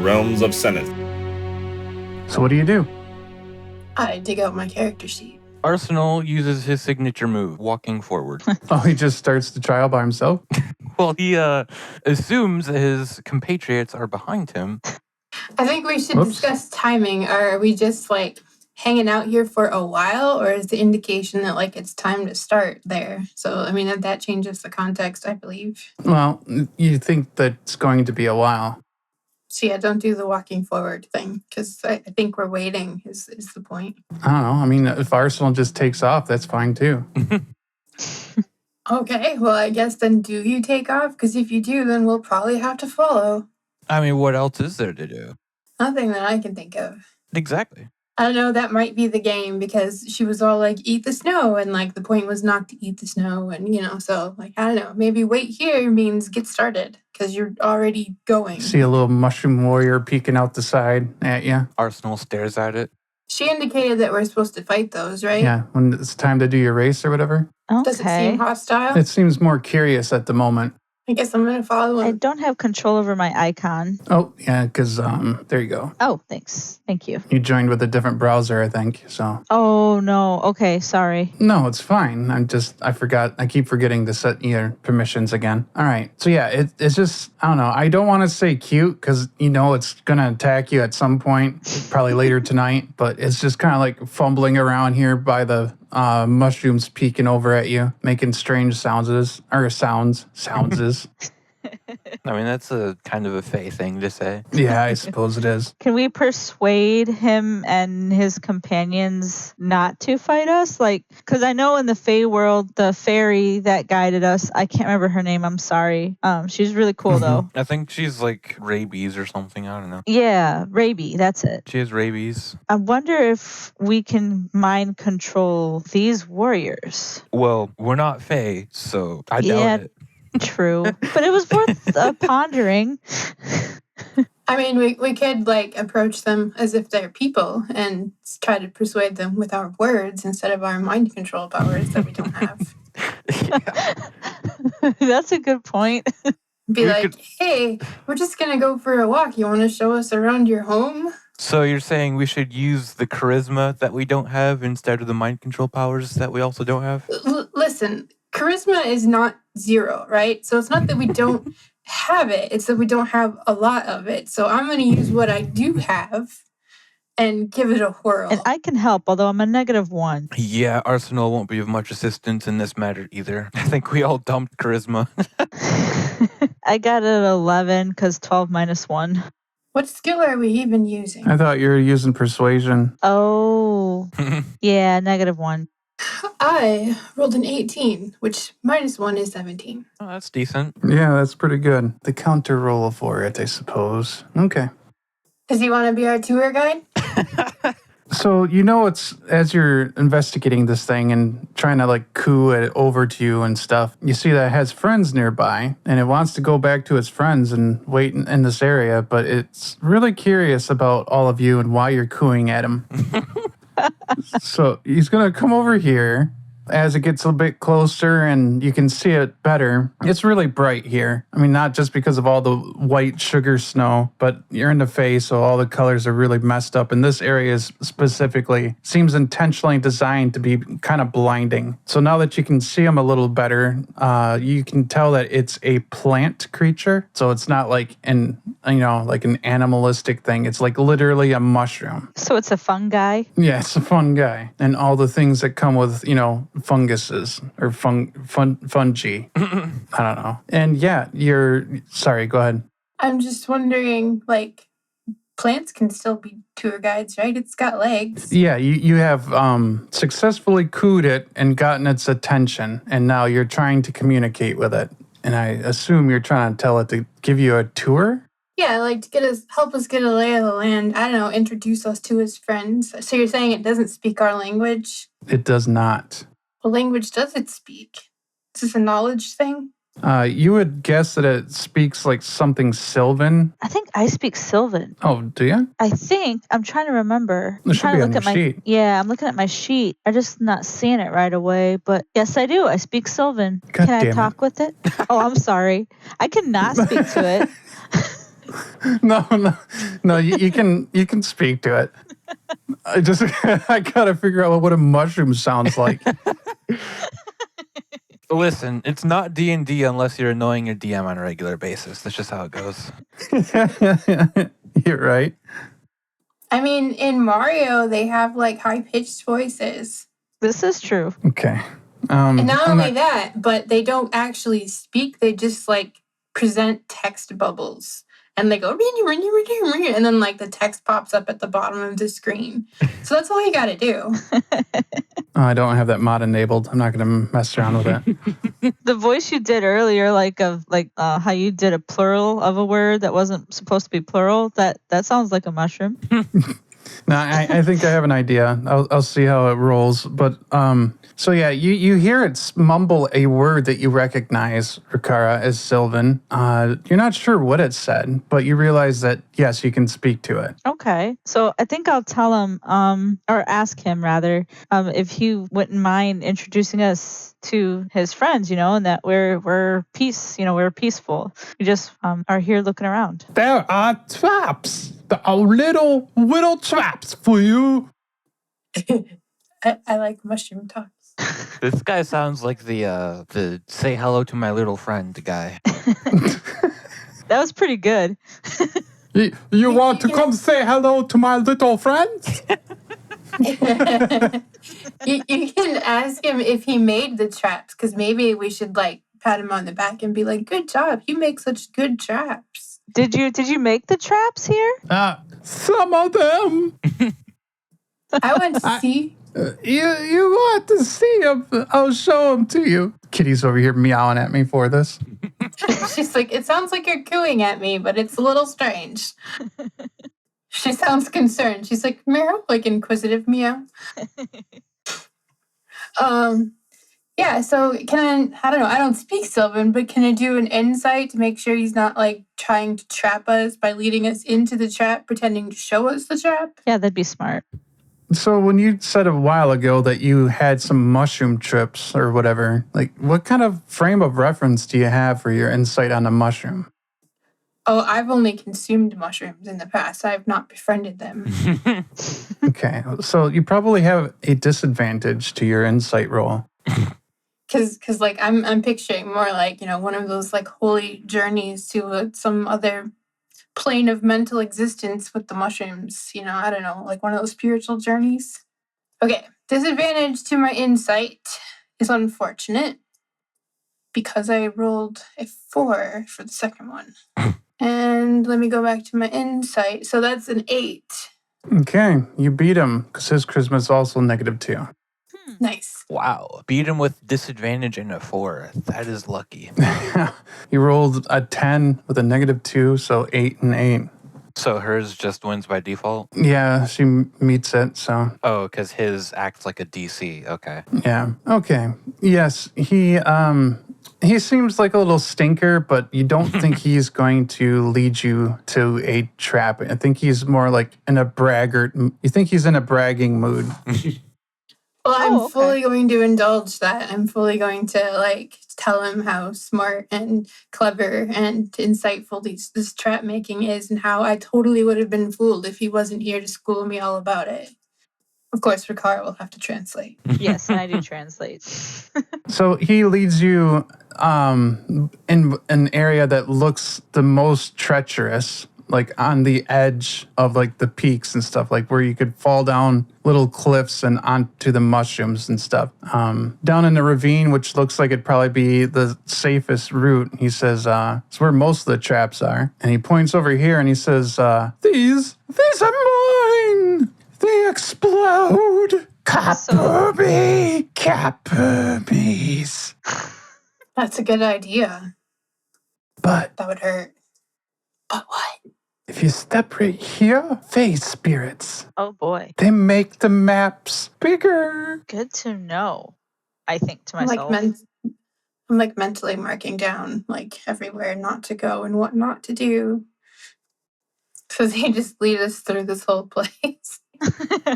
realms of Senith. So what do you do? I dig out my character sheet. Arsenal uses his signature move, walking forward. Oh, he just starts the trial by himself? Well, he assumes his compatriots are behind him. I think we should discuss timing. Are we just like hanging out here for a while, or is the indication that like it's time to start there? So, I mean, that changes the context, I believe. Well, you think that it's going to be a while. So yeah, don't do the walking forward thing, because I think we're waiting is the point. I don't know. I mean, if Arsenal just takes off, that's fine too. Okay, well, I guess then do you take off? Because if you do, then we'll probably have to follow. I mean, what else is there to do? Nothing that I can think of. Exactly. I don't know, that might be the game, because she was all like, eat the snow, and like the point was not to eat the snow, and so like, I don't know, maybe wait here means get started, because you're already going. See a little mushroom warrior peeking out the side at you. Arsenal stares at it. She indicated that we're supposed to fight those, right? Yeah, when it's time to do your race or whatever. Okay. Does it seem hostile? It seems more curious at the moment. I guess I'm going to follow I him. don't have control over my icon. Oh, yeah, because there you go. Oh, thanks. Thank you. You joined with a different browser, I think, so. Oh, no. Okay, sorry. No, it's fine. I forgot. I keep forgetting to set your permissions again. All right. So, yeah, it's just, I don't know. I don't want to say cute because, it's going to attack you at some point, probably later tonight. But it's just kind of like fumbling around here by the mushrooms peeking over at you, making strange sounds. I mean, that's a kind of a Fae thing to say. Yeah, I suppose it is. Can we persuade him and his companions not to fight us? Like, because I know in the Fae world, the fairy that guided us, I can't remember her name, I'm sorry. She's really cool, though. I think she's like Raebees or something. I don't know. Yeah, Raebee, that's it. She has Raebees. I wonder if we can mind control these warriors. Well, we're not Fae, so I doubt it. True, but it was worth pondering. I mean, we could like approach them as if they're people and try to persuade them with our words instead of our mind control powers that we don't have. That's a good point. Hey, we're just going to go for a walk. You want to show us around your home? So you're saying we should use the charisma that we don't have instead of the mind control powers that we also don't have? Listen, charisma is not 0, right? So it's not that we don't have it. It's that we don't have a lot of it. So I'm going to use what I do have and give it a whirl. And I can help, although I'm a -1. Yeah, Arsenal won't be of much assistance in this matter either. I think we all dumped charisma. I got it at 11 because 12 minus 1. What skill are we even using? I thought you were using persuasion. Oh, yeah, -1. I rolled an 18, which -1 is 17. Oh, that's decent. Yeah, that's pretty good. The counter roll for it, I suppose. Okay. Does he want to be our tour guide? So, it's as you're investigating this thing and trying to like coo it over to you and stuff, you see that it has friends nearby and it wants to go back to its friends and wait in this area, but it's really curious about all of you and why you're cooing at him. So he's going to come over here as it gets a bit closer and you can see it better. It's really bright here. I mean, not just because of all the white sugar snow, but you're in the face, so all the colors are really messed up. And this area specifically seems intentionally designed to be kind of blinding. So now that you can see them a little better, you can tell that it's a plant creature. So it's not like an animalistic thing. It's like literally a mushroom. So it's a fungi? Yeah, it's a fungi. And all the things that come with, funguses or fungi. I don't know. And yeah, sorry, go ahead. I'm just wondering, like, plants can still be tour guides, right? It's got legs. Yeah, you have successfully cooed it and gotten its attention, and now you're trying to communicate with it. And I assume you're trying to tell it to give you a tour? Yeah, like to help us get a lay of the land. I don't know, introduce us to his friends. So you're saying it doesn't speak our language? It does not. What language does it speak? Is this a knowledge thing? You would guess that it speaks like something Sylvan. I think I speak Sylvan. Oh, do you? I think. I'm trying to remember. It should be on your sheet. Yeah, I'm looking at my sheet. I'm just not seeing it right away. But yes, I do. I speak Sylvan. Can I talk with it? Oh, I'm sorry. I cannot speak to it. No. You can speak to it. I gotta figure out what a mushroom sounds like. Listen, it's not D&D unless you're annoying your DM on a regular basis. That's just how it goes. You're right. I mean, in Mario, they have like high-pitched voices. This is true. Okay. And not only that, but they don't actually speak. They just like present text bubbles. And they go, and then like the text pops up at the bottom of the screen. So that's all you got to do. I don't have that mod enabled. I'm not going to mess around with it. The voice you did earlier, how you did a plural of a word that wasn't supposed to be plural, that sounds like a mushroom. No, I think I have an idea. I'll see how it rolls. But so yeah, you hear it mumble a word that you recognize, Rakara, as Sylvan. You're not sure what it said, but you realize that yes, you can speak to it. Okay, so I think I'll tell him, or ask him rather, if he wouldn't mind introducing us to his friends, and that we're peaceful. We just are here looking around. There are traps. There are little traps for you. I like mushroom talks. This guy sounds like the say hello to my little friend guy. That was pretty good. You want to come say hello to my little friends? You can ask him if he made the traps, because maybe we should like pat him on the back and be like, "Good job, you make such good traps." Did you make the traps here? Some of them. I want to see. You want to see them? I'll show them to you. Kitty's over here meowing at me for this. She's like, "It sounds like you're cooing at me, but it's a little strange." She sounds concerned. She's like, "Meow," like inquisitive meow. Yeah, so I don't know, I don't speak Sylvan, but can I do an insight to make sure he's not like trying to trap us by leading us into the trap, pretending to show us the trap? Yeah, that'd be smart. So when you said a while ago that you had some mushroom trips or whatever, like what kind of frame of reference do you have for your insight on a mushroom? Oh, I've only consumed mushrooms in the past. I've not befriended them. Okay, so you probably have a disadvantage to your insight roll. Cause like I'm picturing more like, one of those like holy journeys to some other plane of mental existence with the mushrooms. I don't know, like one of those spiritual journeys. Okay, disadvantage to my insight is unfortunate because I rolled a 4 for the second one. And let me go back to my insight. So that's an 8. Okay, you beat him because his charisma is also -2. Nice. Wow. Beat him with disadvantage and a 4. That is lucky. You rolled a 10 with a -2, so 8 and 8. So hers just wins by default? Yeah, she meets it, so. Oh, because his acts like a DC. Okay. Yeah, okay. Yes, he seems like a little stinker, but you don't think he's going to lead you to a trap. I think he's more like in a braggart. You think he's in a bragging mood. Well, I'm Oh, okay. fully going to indulge that. I'm fully going to like tell him how smart and clever and insightful this trap making is, and how I totally would have been fooled if he wasn't here to school me all about it. Of course, Rakara will have to translate. Yes, and I do translate. So he leads you in an area that looks the most treacherous, like on the edge of like the peaks and stuff, like where you could fall down little cliffs and onto the mushrooms and stuff. Down in the ravine, which looks like it'd probably be the safest route, he says, it's where most of the traps are. And he points over here and he says, these are mine. They explode. Capurbies. That's a good idea. But That would hurt. But what? if you step right here, phase spirits, Oh boy. they make the maps bigger. Good to know. I think to I'm myself. like mentally marking down like everywhere not to go and what not to do. So they just lead us through this whole place.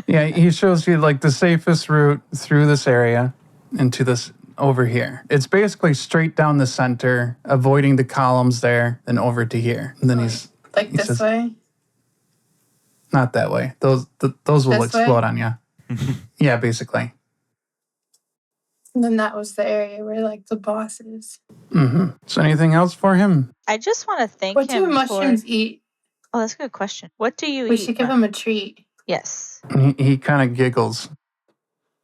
Yeah, he shows you like the safest route through this area into this over here. It's basically straight down the center, avoiding the columns there, and over to here. And then he's Like He this says, way? not that way. Those will This way? explode on you. Yeah, basically. And then that was the area where like the boss is. So anything else for him? I just want to thank What do him mushrooms for. eat? Oh, that's a good question. What do you We eat? should give him a treat. Yes. He kind of giggles.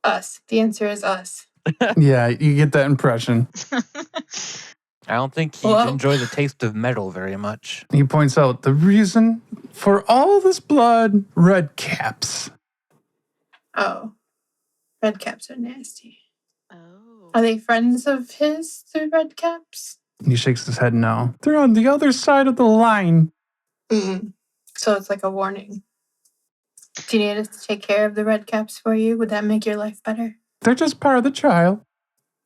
Us. The answer is us. Yeah, you get that impression. I don't think he'd Whoa. enjoy the taste of metal very much. He points out the reason for all this blood, red caps. Oh. Red caps are nasty. Oh. Are they friends of his, the red caps? He shakes his head no. They're on the other side of the line. Mm. So it's like a warning. Do you need us to take care of the red caps for you? Would that make your life better? They're just part of the trial.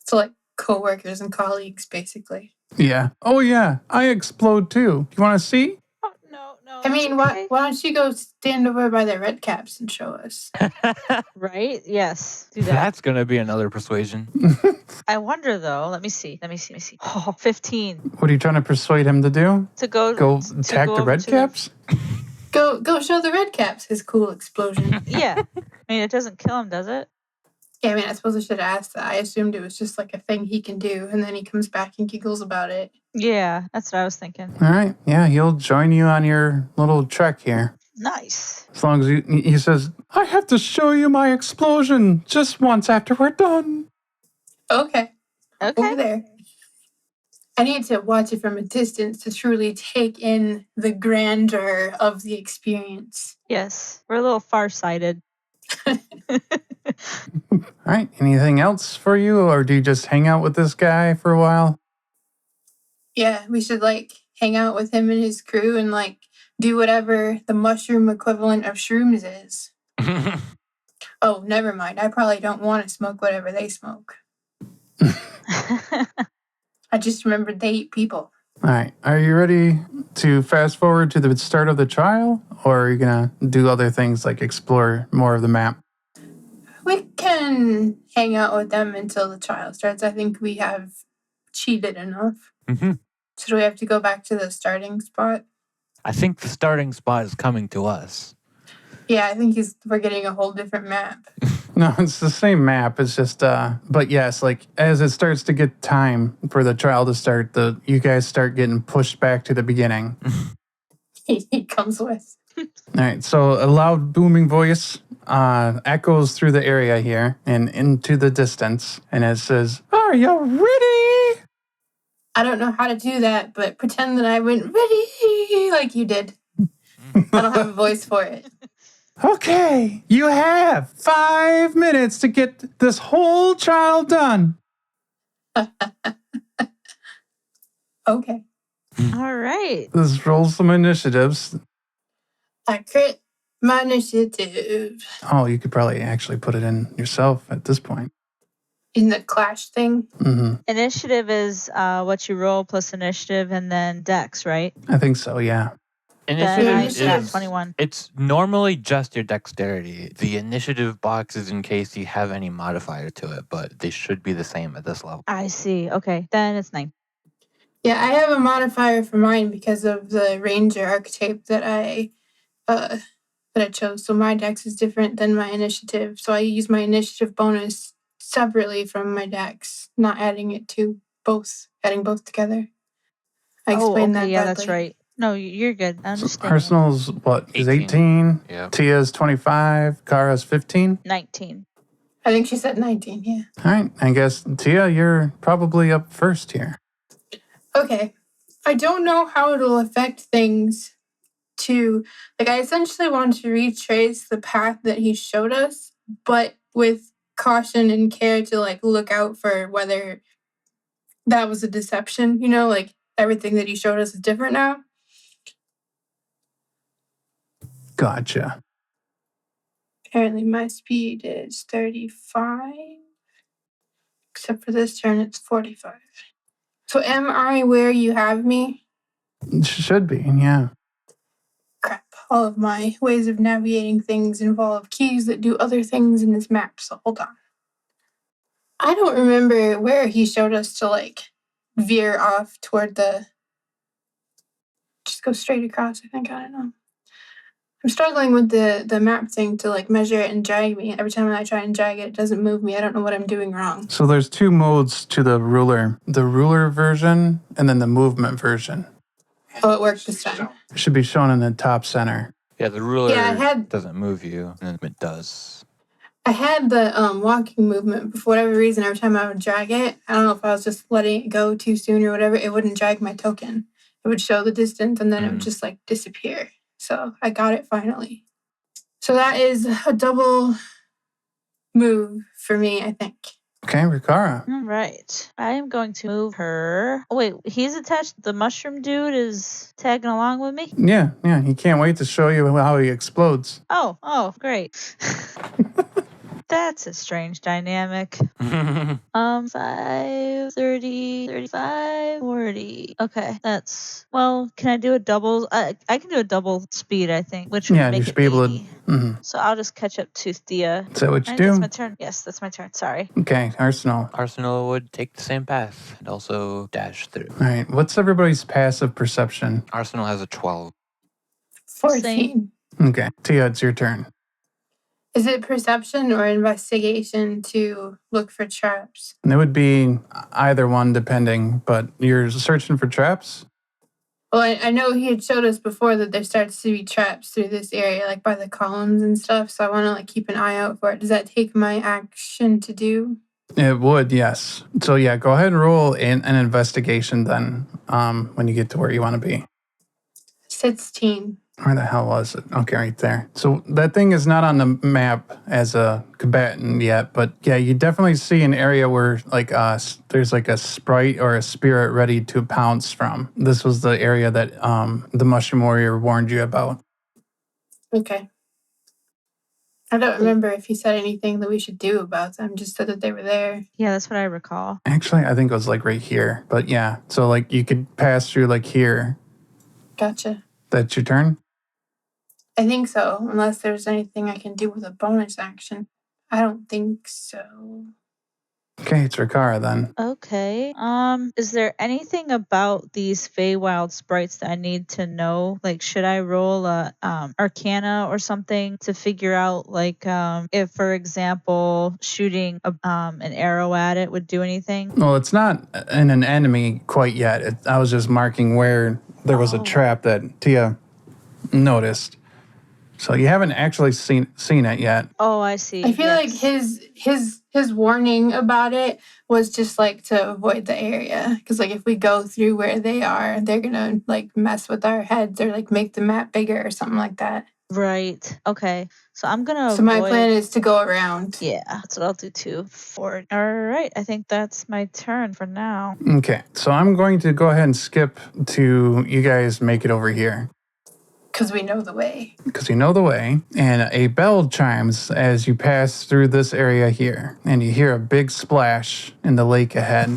So like co-workers and colleagues, basically. Yeah. Oh, yeah. I explode too. You want to see? Oh, no, no. I mean, it's okay. why don't you go stand over by the red caps and show us? Right? Yes. Do that. That's going to be another persuasion. I wonder though. Let me see. Oh, 15. What are you trying to persuade him to do? To go Go attack go the over red to the- caps? Go show the red caps his cool explosion. Yeah. I mean, it doesn't kill him, does it? Yeah, I mean, I suppose I should have asked that. I assumed it was just like a thing he can do, and then he comes back and giggles about it. Yeah, that's what I was thinking. All right. Yeah, he'll join you on your little trek here. Nice. As long as he says, I have to show you my explosion just once after we're done. Okay. Over Okay. there. I need to watch it from a distance to truly take in the grandeur of the experience. Yes. We're a little farsighted. All right. Anything else for you? Or do you just hang out with this guy for a while? Yeah, we should like hang out with him and his crew and like do whatever the mushroom equivalent of shrooms is. Oh, never mind. I probably don't want to smoke whatever they smoke. I just remembered they eat people. All right. Are you ready to fast forward to the start of the trial? Or are you going to do other things like explore more of the map? We can hang out with them until the trial starts. I think we have cheated enough. Mhm. So do we have to go back to the starting spot? I think the starting spot is coming to us. Yeah, I think we're getting a whole different map. No, it's the same map. It's just, but yes, like as it starts to get time for the trial to start, you guys start getting pushed back to the beginning. He comes with. All right, so a loud booming voice echoes through the area here and into the distance, and it says, "Are you ready?" I don't know how to do that, but pretend that I went ready like you did. I don't have a voice for it. Okay, you have 5 minutes to get this whole trial done. Okay. All right. Let's roll some initiatives. I crit my initiative Oh, you could probably actually put it in yourself at this point. in the clash thing. Mm-hmm. Initiative is what you roll plus initiative and then dex, right? I think so, yeah. Then Initiative I initiative. got is 21. It's normally just your dexterity. The initiative box is in case you have any modifier to it, but they should be the same at this level. I see. Okay. Then it's 9. Yeah, I have a modifier for mine because of the ranger archetype that I chose. So my dex is different than my initiative. So I use my initiative bonus separately from my dex, not adding it to both, adding both together. I explained that Yeah, badly. that's right. No, you're good. I So understand. Arsenal's what? Is 18. 18. Yeah. Tia's 25. Kara's 15. 19. I think she said 19, yeah. All right. I guess, Tia, you're probably up first here. Okay. I don't know how it'll affect things to, like, I essentially want to retrace the path that he showed us, but with caution and care to, like, look out for whether that was a deception, like, everything that he showed us is different now. Gotcha. Apparently my speed is 35, except for this turn it's 45. So am I where you have me? Should be, yeah. Crap. All of my ways of navigating things involve keys that do other things in this map, so hold on. I don't remember where he showed us to, like, veer off toward the... just go straight across, I think. I don't know. I'm struggling with the map thing to like measure it and drag me. Every time I try and drag it, it doesn't move me. I don't know what I'm doing wrong. So there's two modes to the ruler. The ruler version and then the movement version. Oh, it worked this time. It should be shown in the top center. Yeah, the ruler Yeah, I had- doesn't move you, and it does. I had the walking movement, but for whatever reason, every time I would drag it, I don't know if I was just letting it go too soon or whatever, it wouldn't drag my token. It would show the distance and then it would just like disappear. So I got it finally. So that is a double move for me, I think. Okay, Rakara. All right. I am going to move her. Oh, wait, he's attached. The mushroom dude is tagging along with me? Yeah, he can't wait to show you how he explodes. Oh, great. That's a strange dynamic. 5, 30, 35, 40. Okay, that's... Well, can I do a double? I can do a double speed, I think, which would Yeah, you make should it be able 80. to... So I'll just catch up to Thea. Is that what you And do? that's my turn. Yes, that's my turn. Sorry. Okay, Arsenal. Arsenal would take the same path and also dash through. All right, what's everybody's passive perception? Arsenal has a 12. 14. Same. Okay, Thea, it's your turn. Is it perception or investigation to look for traps? And it would be either one depending, but you're searching for traps? Well, I know he had showed us before that there starts to be traps through this area, like by the columns and stuff. So I want to like keep an eye out for it. Does that take my action to do? It would, yes. So yeah, go ahead and roll an investigation then when you get to where you want to be. 16. Where the hell was it? Okay, right there. So that thing is not on the map as a combatant yet, but yeah, you definitely see an area where like there's like a sprite or a spirit ready to pounce from. This was the area that the Mushroom Warrior warned you about. Okay. I don't remember if he said anything that we should do about them, just said that they were there. Yeah, that's what I recall. Actually, I think it was like right here. But yeah, so like you could pass through like here. Gotcha. That's your turn? I think so, unless there's anything I can do with a bonus action. I don't think so. Okay, it's Rakara then. Okay. Is there anything about these Feywild sprites that I need to know? Like, should I roll a Arcana or something to figure out, like, if, for example, shooting an arrow at it would do anything? Well, it's not in an enemy quite yet. I was just marking where there was a trap that Thia noticed. So you haven't actually seen it yet. Oh, I see. I feel like his warning about it was just like to avoid the area, because like if we go through where they are, they're gonna like mess with our heads or like make the map bigger or something like that. Right. Okay. So I'm gonna. So my plan is to go around. Yeah, that's what I'll do too. All right. I think that's my turn for now. Okay, so I'm going to go ahead and skip to you guys make it over here. Because we know the way. Because you know the way. And a bell chimes as you pass through this area here. And you hear a big splash in the lake ahead.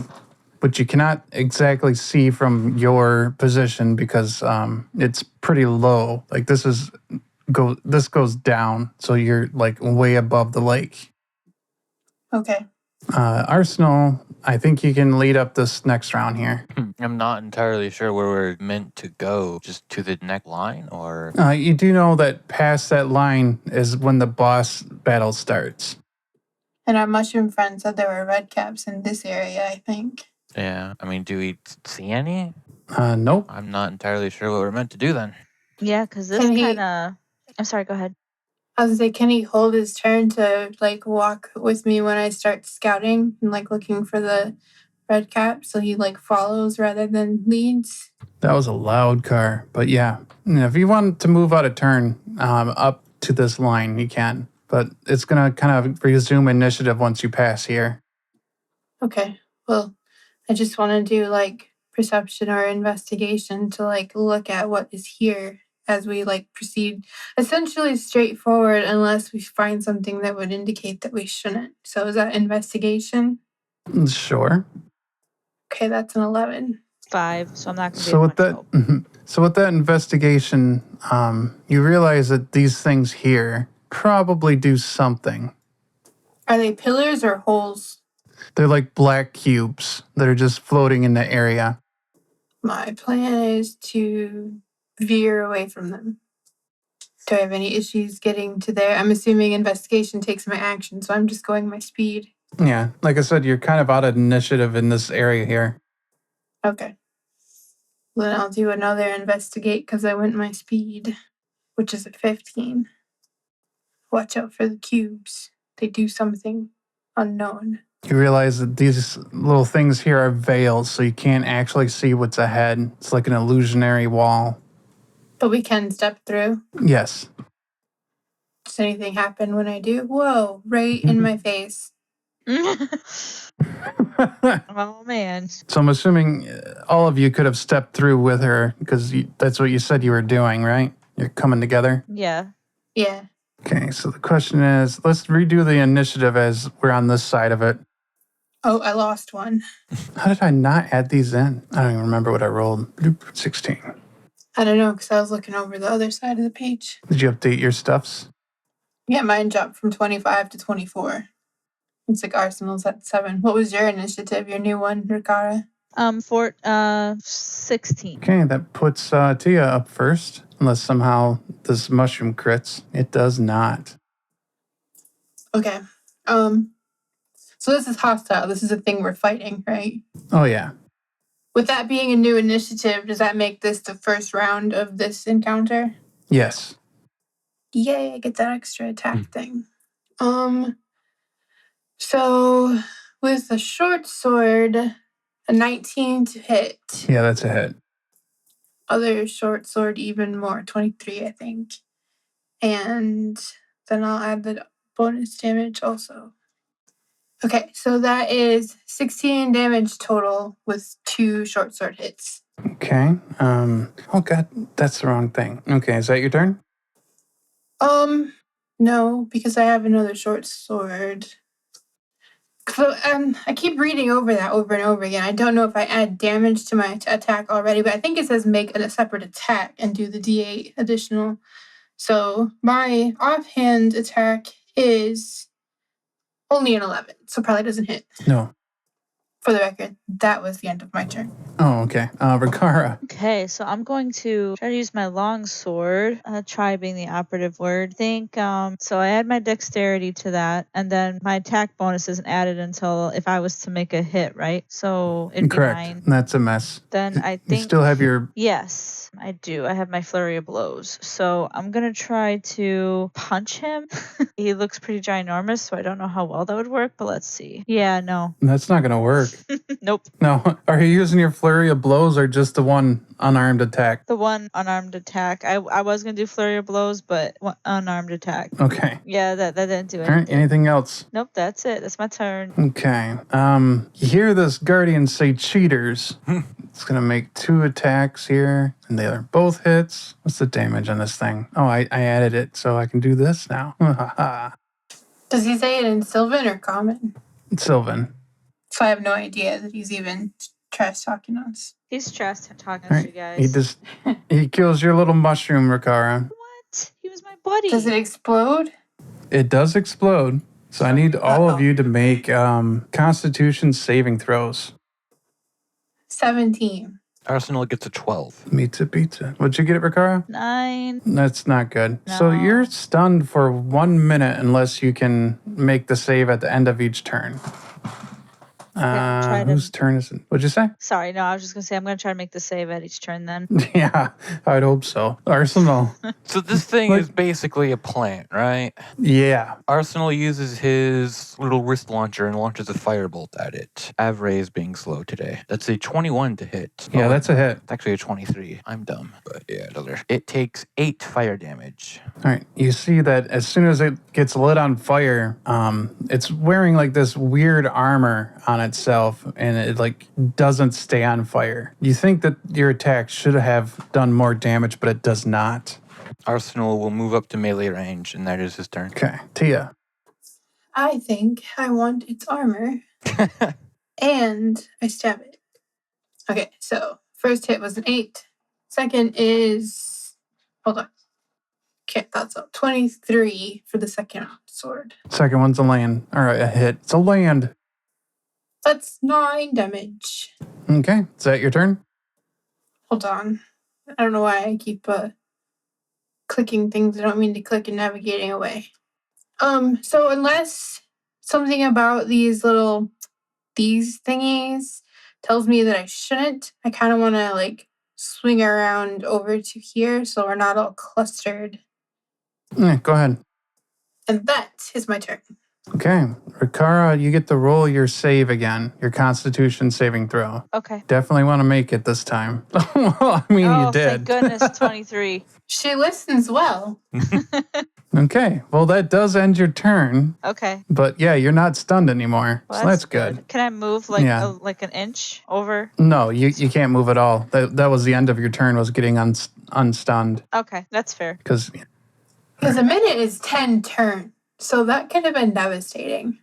But you cannot exactly see from your position because it's pretty low. Like this goes down. So you're like way above the lake. Okay. Arsenal, I think you can lead up this next round here. I'm not entirely sure where we're meant to go. Just to the next line, or You do know that past that line is when the boss battle starts. And our mushroom friend said there were red caps in this area, I think. yeah. I mean, do we see any? Nope. I'm not entirely sure what we're meant to do then. Yeah, because this Can he- kind of. I'm sorry. Go ahead. I was gonna say, can he hold his turn to like walk with me when I start scouting and like looking for the red cap, so he like follows rather than leads? That was a loud car. But yeah, if you want to move out of turn up to this line, you can. But it's going to kind of resume initiative once you pass here. Okay. Well, I just want to do like perception or investigation to like look at what is here as we like proceed. Essentially straightforward unless we find something that would indicate that we shouldn't. So is that investigation? Sure. Okay, that's an 11. 5. So I'm not going to be So able with to that, help. so with that investigation, you realize that these things here probably do something. Are they pillars or holes? They're like black cubes that are just floating in the area. My plan is to veer away from them. Do I have any issues getting to there? I'm assuming investigation takes my action, so I'm just going my speed. Yeah, like I said, you're kind of out of initiative in this area here. Okay. Well, then I'll do another investigate because I went my speed, which is at 15. Watch out for the cubes. They do something unknown. You realize that these little things here are veils, so you can't actually see what's ahead. It's like an illusionary wall. But we can step through. Yes. Does anything happen when I do? Whoa, right in my face. Oh man. So I'm assuming all of you could have stepped through with her because that's what you said you were doing, right? You're coming together? Yeah. Yeah. Okay, so the question is, let's redo the initiative as we're on this side of it. Oh, I lost one. How did I not add these in? I don't even remember what I rolled. Bloop, 16. I don't know, because I was looking over the other side of the page. Did you update your stuffs? Yeah, mine jumped from 25 to 24. It's like Arsenal's at 7. What was your initiative, your new one, Rakara? 16. Okay, that puts Thia up first. Unless somehow this mushroom crits. It does not. Okay. So this is hostile. This is a thing we're fighting, right? Oh, yeah. With that being a new initiative, does that make this the first round of this encounter? Yes. Yay, I get that extra attack thing. So with a short sword, a 19 to hit. Yeah, that's a hit. Other short sword even more, 23, I think. And then I'll add the bonus damage also. Okay, so that is 16 damage total with 2 short sword hits. Okay. Oh, God, that's the wrong thing. Okay, is that your turn? No, because I have another short sword. So I keep reading over that over and over again. I don't know if I add damage to my attack already, but I think it says make a separate attack and do the D8 additional. So my offhand attack is only an 11, so probably doesn't hit. No. For the record, that was the end of my turn. Oh, okay. Rakara. Okay, so I'm going to try to use my long sword. Try being the operative word. So I add my dexterity to that, and then my attack bonus isn't added until if I was to make a hit, right? So it'd be Correct. 9. That's a mess. Then I You think still have your... Yes, I do. I have my flurry of blows. So I'm going to try to punch him. He looks pretty ginormous, so I don't know how well that would work, but let's see. Yeah, no. That's not going to work. Nope. No. Are you using your flurry of blows or just the one unarmed attack? The one unarmed attack. I was going to do flurry of blows, but unarmed attack. Okay. Yeah, that didn't do All anything. right. Anything else? Nope, that's it. That's my turn. Okay. You hear this guardian say cheaters. It's going to make 2 attacks here, and they are both hits. What's the damage on this thing? Oh, I added it, so I can do this now. Does he say it in Sylvan or Common? Sylvan. So I have no idea that he's even trash talking us. He's trash talking All to you right. guys. He kills your little mushroom, Rakara. What? He was my buddy. Does it explode? It does explode, so I need all of you to make Constitution saving throws. 17. Arsenal gets a 12. Pizza. What'd you get, Rakara? 9. That's not good. So No. you're stunned for 1 minute unless you can make the save at the end of each turn. try to- Whose turn is it? What'd you say? Sorry, no, I was just going to say I'm going to try to make the save at each turn then. Yeah, I'd hope so. Arsenal. So this thing Like- is basically a plant, right? Yeah. Arsenal uses his little wrist launcher and launches a firebolt at it. Avray is being slow today. That's a 21 to hit. Yeah, that's a hit. It's actually a 23. I'm dumb, but yeah, it does. It takes 8 fire damage. All right. You see that as soon as it gets lit on fire, it's wearing like this weird armor on itself, and it like doesn't stay on fire. You think that your attack should have done more damage, but it does not. Arsenal will move up to melee range, and that is his turn. Okay. Thia. I think I want its armor. And I stab it. Okay, so first hit was an 8. Second is... Hold on. Okay, that's up. 23 for the second sword. Second one's a land. All right, a hit. It's a land. That's 9 damage. Okay. Is that your turn? Hold on. I don't know why I keep clicking things I don't mean to click and navigating away. So unless something about these thingies tells me that I shouldn't, I kind of want to like swing around over to here so we're not all clustered. Yeah, go ahead. And that is my turn. Okay. Rakara, you get to roll your save again, your Constitution saving throw. Okay. Definitely want to make it this time. Well, I mean, you did. Thank goodness, 23. She listens well. Okay. Well, that does end your turn. Okay. But yeah, you're not stunned anymore. Well, so that's good. Can I move like an inch over? No, you can't move at all. That was the end of your turn, was getting unstunned. Okay, that's fair. Because a minute is 10 turns. So that could have been devastating.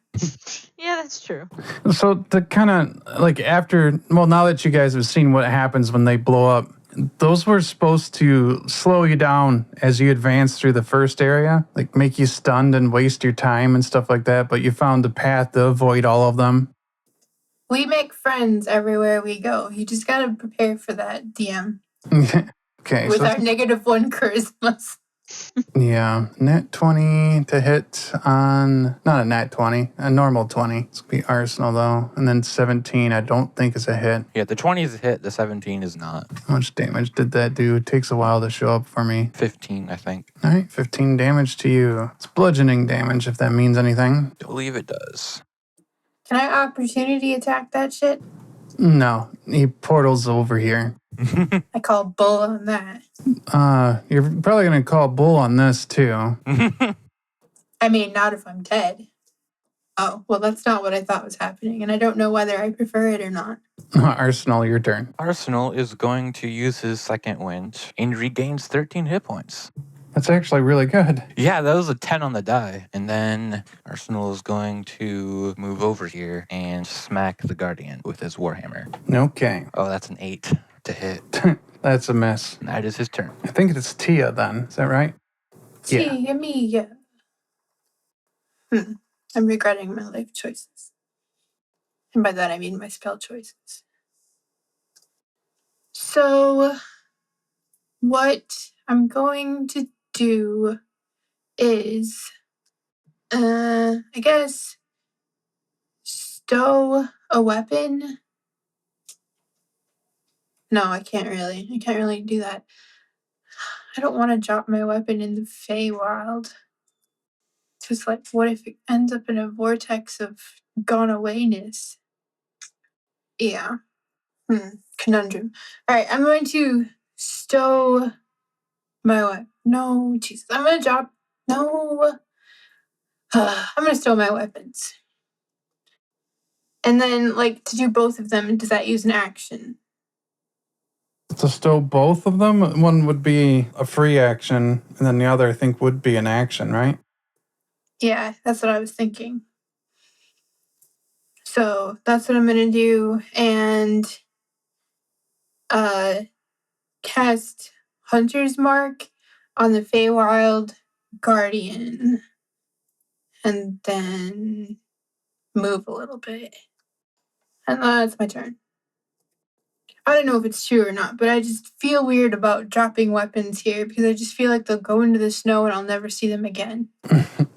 Yeah, that's true. So to kind of like now that you guys have seen what happens when they blow up, those were supposed to slow you down as you advance through the first area, like make you stunned and waste your time and stuff like that. But you found a path to avoid all of them. We make friends everywhere we go. You just got to prepare for that, DM. Okay. With our -1 charisma. Yeah, nat 20 to hit on, not a nat 20, a normal 20. It's going to be Arsenal, though. And then 17, I don't think is a hit. Yeah, the 20 is a hit, the 17 is not. How much damage did that do? It takes a while to show up for me. 15, I think. All right, 15 damage to you. It's bludgeoning damage, if that means anything. I believe it does. Can I opportunity attack that shit? No, he portals over here. I call bull on that. You're probably going to call bull on this, too. I mean, not if I'm dead. Oh, well, that's not what I thought was happening, and I don't know whether I prefer it or not. Arsenal, your turn. Arsenal is going to use his second wind and regains 13 hit points. That's actually really good. Yeah, that was a 10 on the die. And then Arsenal is going to move over here and smack the Guardian with his Warhammer. Okay. Oh, that's an 8 to hit. That's a miss. And that is his turn. I think it's Thia then. Is that right? Yeah. Me. I'm regretting my life choices. And by that I mean my spell choices. So, what I'm going to do is, I guess, stow a weapon. No, I can't really do that. I don't want to drop my weapon in the Feywild. Just like, what if it ends up in a vortex of gone-awayness? Yeah. Conundrum. All right, I'm going to stow my weapon. No, Jesus. I'm going to drop. No. I'm going to stow my weapons. And then, like, to do both of them, does that use an action? To stow both of them, one would be a free action, and then the other, I think, would be an action, right? Yeah, that's what I was thinking. So that's what I'm going to do. And cast Hunter's Mark on the Feywild Guardian. And then move a little bit. And that's my turn. I don't know if it's true or not, but I just feel weird about dropping weapons here because I just feel like they'll go into the snow and I'll never see them again.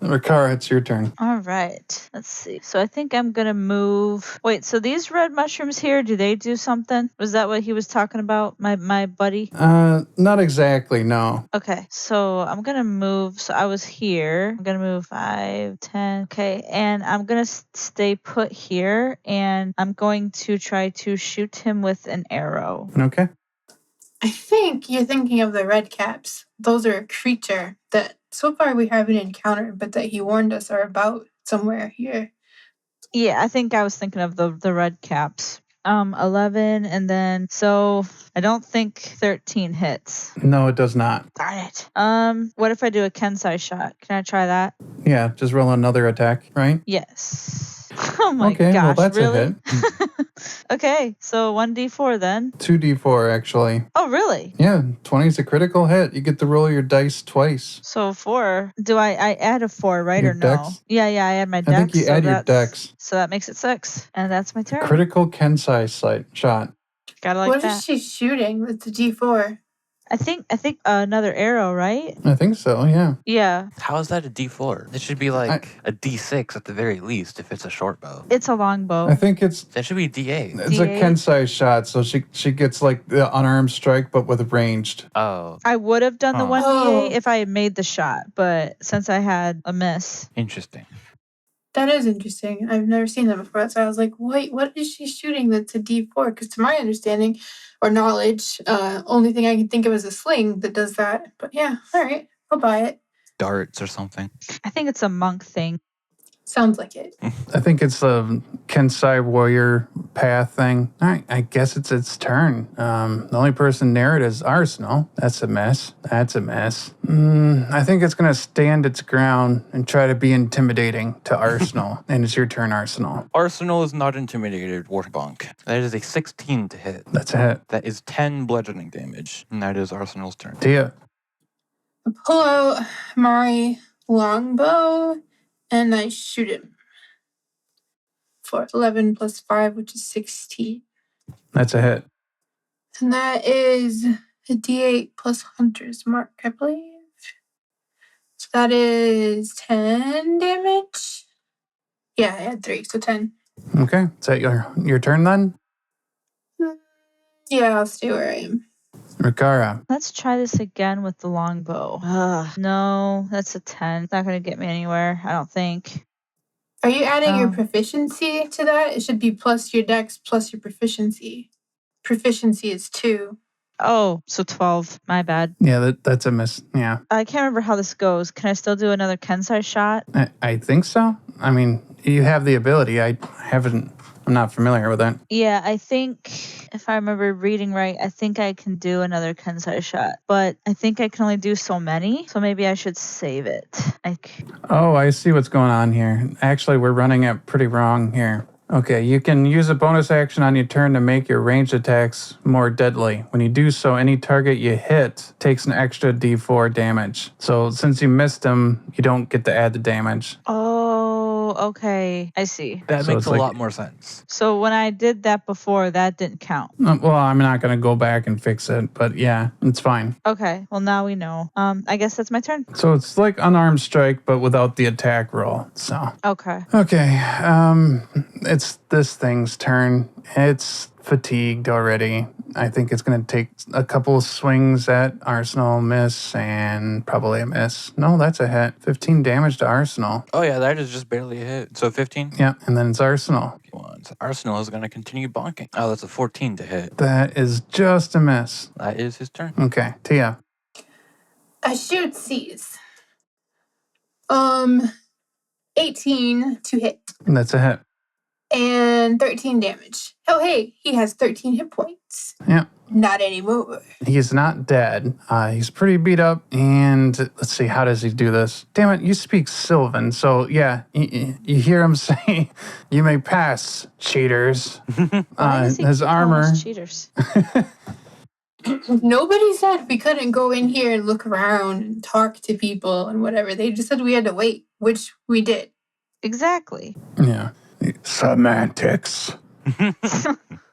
Rakara, it's your turn. All right. Let's see. So I think I'm going to move. Wait, so these red mushrooms here, do they do something? Was that what he was talking about, my buddy? Not exactly, no. Okay, so I'm going to move. So I was here. I'm going to move 5, 10. Okay, and I'm going to stay put here, and I'm going to try to shoot him with an arrow. Okay. I think you're thinking of the red caps. Those are a creature that so far we haven't encountered, but that he warned us are about somewhere here. Yeah, I think I was thinking of the red caps. 11, and then so I don't think 13 hits. No, it does not. Darn it. What if I do a Kensai shot? Can I try that? Yeah, just roll another attack, right? Yes. Oh my okay, gosh, well that's really? a hit. Okay, so 1d4 then. 2d4 actually. Oh, really? Yeah, 20 is a critical hit. You get to roll your dice twice. So 4. Do I add a 4, right, Your or no? dex? Yeah, I add my dex. I think you add your dex. So that makes it 6. And that's my turn. Critical Kensai shot. Gotta like what that. is she shooting with the D4? I think another arrow, right? I think so, yeah. Yeah, How is that a D4? It should be like a D6 at the very least if it's a short bow. it's a longbow. I think it's That should be D8. a D8? Kensai shot, so she gets like the unarmed strike, but with ranged. Oh, I would have done the Huh. 1d8 Oh. if I had made the shot, but since I had a miss. interesting. That is interesting. I've never seen that before. So I was like, wait, what is she shooting that's a D4? Because to my understanding or knowledge, only thing I can think of is a sling that does that. But yeah, all right, I'll buy it. Darts or something. I think it's a monk thing. Sounds like it. I think it's the Kensai warrior path thing. All right, I guess it's its turn. The only person near it is Arsenal. That's a miss. That's a miss. I think it's going to stand its ground and try to be intimidating to Arsenal. And it's your turn, Arsenal. Arsenal is not intimidated, Warbonk. That is a 16 to hit. That's a hit. That is 10 bludgeoning damage. And that is Arsenal's turn. Thea. I pull out my longbow and I shoot him for 11 plus 5, which is 16. That's a hit. And that is a D8 plus Hunter's Mark, I believe. So that is 10 damage. Yeah, I had 3, so 10. Okay. Is that your turn then? Yeah, I'll stay where I am. Rakara. Let's try this again with the longbow. No, that's a 10. It's not going to get me anywhere, I don't think. Are you adding your Oh. proficiency to that? It should be plus your dex plus your proficiency. Proficiency is 2. Oh, so 12. My bad. Yeah, that's a miss. Yeah. I can't remember how this goes. Can I still do another Kensai shot? I think so. I mean, you have the ability. I'm not familiar with it. Yeah, I think if I remember reading right, I think I can do another Kensai shot. But I think I can only do so many. So maybe I should save it. Oh, I see what's going on here. Actually, we're running it pretty wrong here. Okay, you can use a bonus action on your turn to make your ranged attacks more deadly. When you do so, any target you hit takes an extra D4 damage. So since you missed him, you don't get to add the damage. Oh, okay. I see. That So makes it's a like- lot more sense. So when I did that before, that didn't count. Well, I'm not going to go back and fix it, but yeah, it's fine. Okay, well now we know. I guess that's my turn. So it's like unarmed strike, but without the attack roll. So, Okay. it's this thing's turn. It's fatigued already. I think it's going to take a couple of swings at Arsenal, miss, and probably a miss. No, that's a hit. 15 damage to Arsenal. Oh, yeah, that is just barely a hit. So 15? Yeah, and then it's Arsenal. So Arsenal is going to continue bonking. Oh, that's a 14 to hit. That is just a miss. That is his turn. Okay, Thea. I shoot C's. 18 to hit. That's a hit. And 13 damage. Oh, hey, he has 13 hit points. Yeah. Not anymore. He's not dead. He's pretty beat up. And let's see, how does he do this? Damn it, you speak Sylvan. So, yeah, you hear him say, "You may pass, cheaters." Why does he His keep calling armor. us cheaters. Nobody said we couldn't go in here and look around and talk to people and whatever. They just said we had to wait, which we did. Exactly. Yeah. Semantics.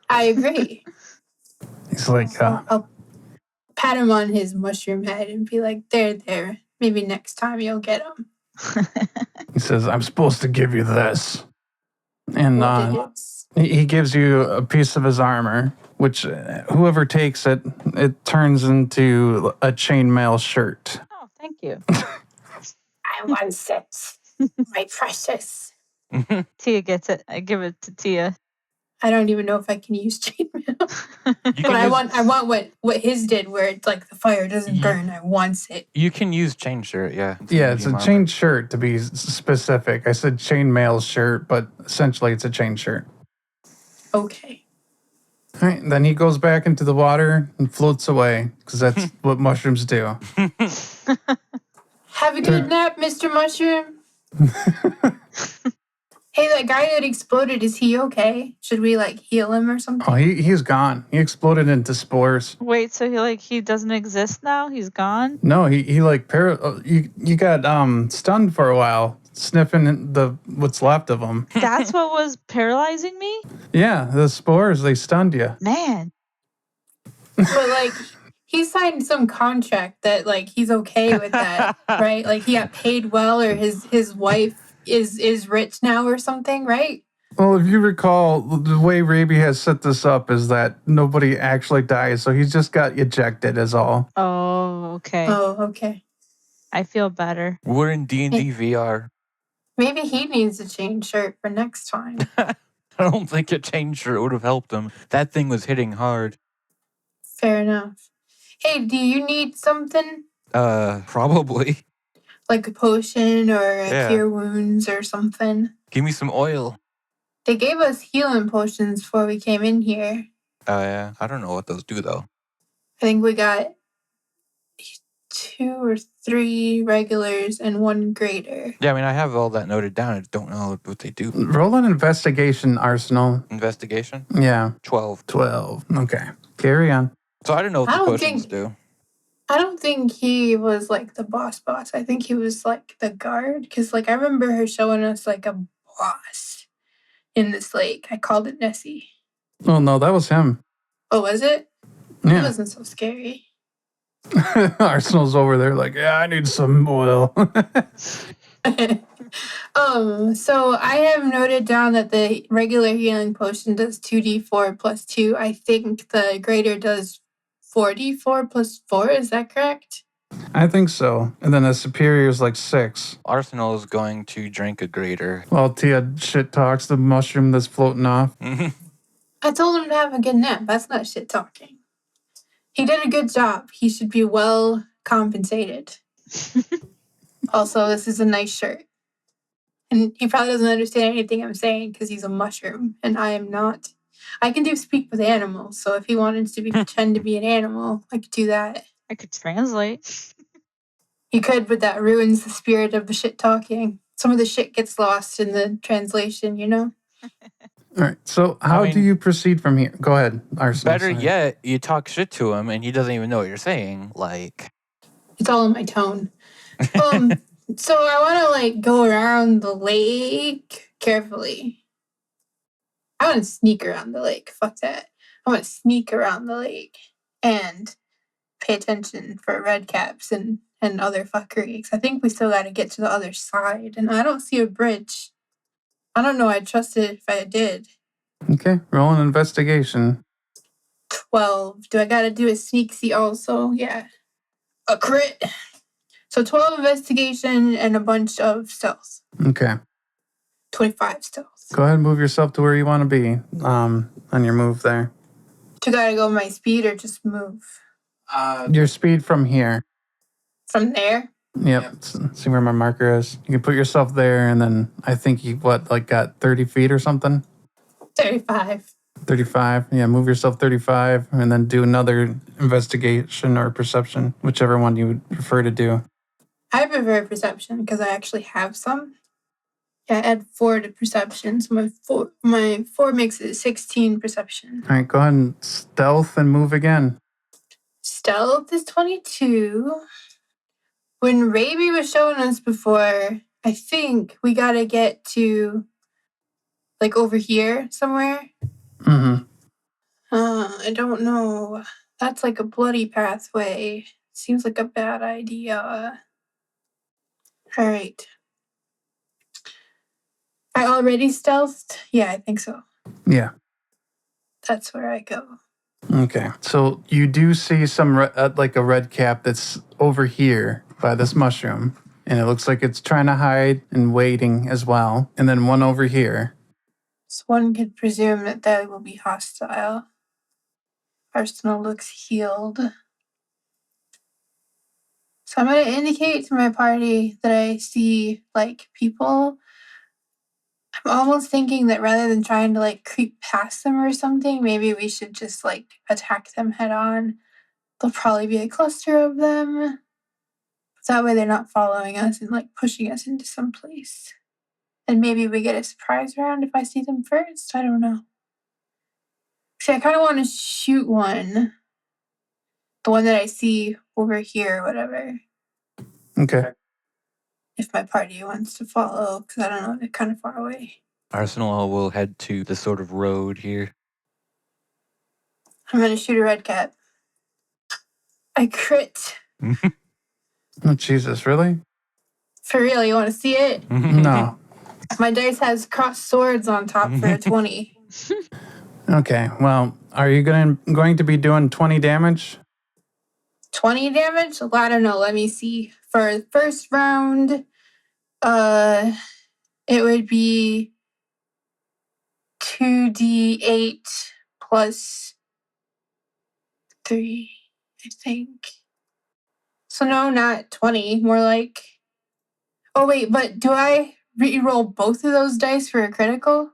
I agree. He's like, So I'll pat him on his mushroom head and be like, there. Maybe next time you'll get him. he says, "I'm supposed to give you this." And Digits. he gives you a piece of his armor, which whoever takes it, it turns into a chainmail shirt. Oh, thank you. I want it. My precious. Tia gets it. I give it to Tia. I don't even know if I can use chainmail. You But I use- want what his did, where it's like the fire doesn't burn. I want it. You can use chain shirt, yeah. Yeah, it's a medium chain armor. shirt to be specific. I said chainmail shirt, but essentially it's a chain shirt. Okay. All right, then he goes back into the water and floats away because that's what mushrooms do. Have a good nap, Mr. Mushroom. Hey, that guy that exploded, is he okay? Should we heal him or something? Oh, he's gone. He exploded into spores. Wait, so he doesn't exist now? He's gone? No, he you got stunned for a while, sniffing what's left of him. That's what was paralyzing me? Yeah, the spores, they stunned you. Man. But he signed some contract that like he's okay with that, right? Like he got paid well, or his wife is rich now or something, right? Well, if you recall, the way Raebee has set this up is that nobody actually dies, so he's just got ejected is all. Oh, okay. Oh, okay. I feel better. We're in D&D VR. Maybe he needs a chain shirt for next time. I don't think a chain shirt would have helped him. That thing was hitting hard. Fair enough. Hey, do you need something? Probably. Like a potion or a Yeah. cure wounds or something? Give me some oil. They gave us healing potions before we came in here. Oh, yeah. I don't know what those do, though. I think we got 2 or 3 regulars and 1 greater. Yeah, I mean, I have all that noted down. I just don't know what they do. Roll an investigation, Arsenal. Investigation? Yeah. 12. 12. Okay. Carry on. So I don't know what I the don't potions think- do. I don't think he was like the boss. I think he was like the guard. Because like I remember her showing us like a boss in this lake. I called it Nessie. Oh, no, that was him. Oh, was it? It Yeah. wasn't so scary. Arsenal's over there like, yeah, I need some oil. So I have noted down that the regular healing potion does 2d4 plus 2. I think the greater does 4d4 plus 4. Is that correct? I think so. And then the superior is like 6. Arsenal is going to drink a greater. Well, Thia shit talks the mushroom that's floating off. I told him to have a good nap. That's not shit talking. He did a good job. He should be well compensated. Also, this is a nice shirt. And he probably doesn't understand anything I'm saying because he's a mushroom and I am not. I can do speak with animals, so if he wanted to pretend to be an animal, I could do that. I could translate. He could, but that ruins the spirit of the shit talking. Some of the shit gets lost in the translation, you know? All right. So how do mean- you proceed from here? Go ahead, Arsenal. Better sorry. yet, you talk shit to him and he doesn't even know what you're saying. Like, It's all in my tone. So I want to like go around the lake carefully. I want to sneak around the lake. Fuck that. I want to sneak around the lake and pay attention for red caps and other fuckery. 'Cause I think we still got to get to the other side, and I don't see a bridge. I don't know. I'd trust it if I did. Okay. Roll an investigation. 12. Do I got to do a sneaksy also? Yeah. A crit. So 12 investigation and a bunch of stealth. Okay. 25 stealth. Go ahead and move yourself to where you want to be on your move there. Do I gotta go my speed or just move? Your speed from here. From there? Yep. See where my marker is. You can put yourself there, and then I think you got 30 feet or something. 35. 35. Yeah. Move yourself 35, and then do another investigation or perception, whichever one you would prefer to do. I prefer perception because I actually have some. Yeah, I add 4 to perception. So my 4 makes it 16 perception. All right. Go ahead and stealth and move again. Stealth is 22. When Raebee was showing us before, I think we gotta get to like over here somewhere. Mm-hmm. I don't know. That's like a bloody pathway. Seems like a bad idea. All right. I already stealthed? Yeah, I think so. Yeah. That's where I go. Okay. So you do see some like a red cap that's over here by this mushroom, and it looks like it's trying to hide and waiting as well. And then one over here. So one could presume that they will be hostile. Arsenal looks healed. So I'm going to indicate to my party that I see like people. I'm almost thinking that rather than trying to like creep past them or something, maybe we should just like attack them head on. There'll probably be a cluster of them. So that way they're not following us and like pushing us into some place. And maybe we get a surprise round if I see them first. I don't know. See, I kind of want to shoot one. The one that I see over here or whatever. Okay. If my party wants to follow, because I don't know, they're kind of far away. Arsenal will head to the sort of road here. I'm going to shoot a red cap. I crit. Oh, Jesus, really? For real, you want to see it? No. My dice has crossed swords on top for a 20. Okay, well, are you going to be doing 20 damage? 20 damage? Well, I don't know. Let me see. For the first round, it would be 2d8 plus 3, I think. So no, not 20. More like... Oh, wait, but do I re-roll both of those dice for a critical?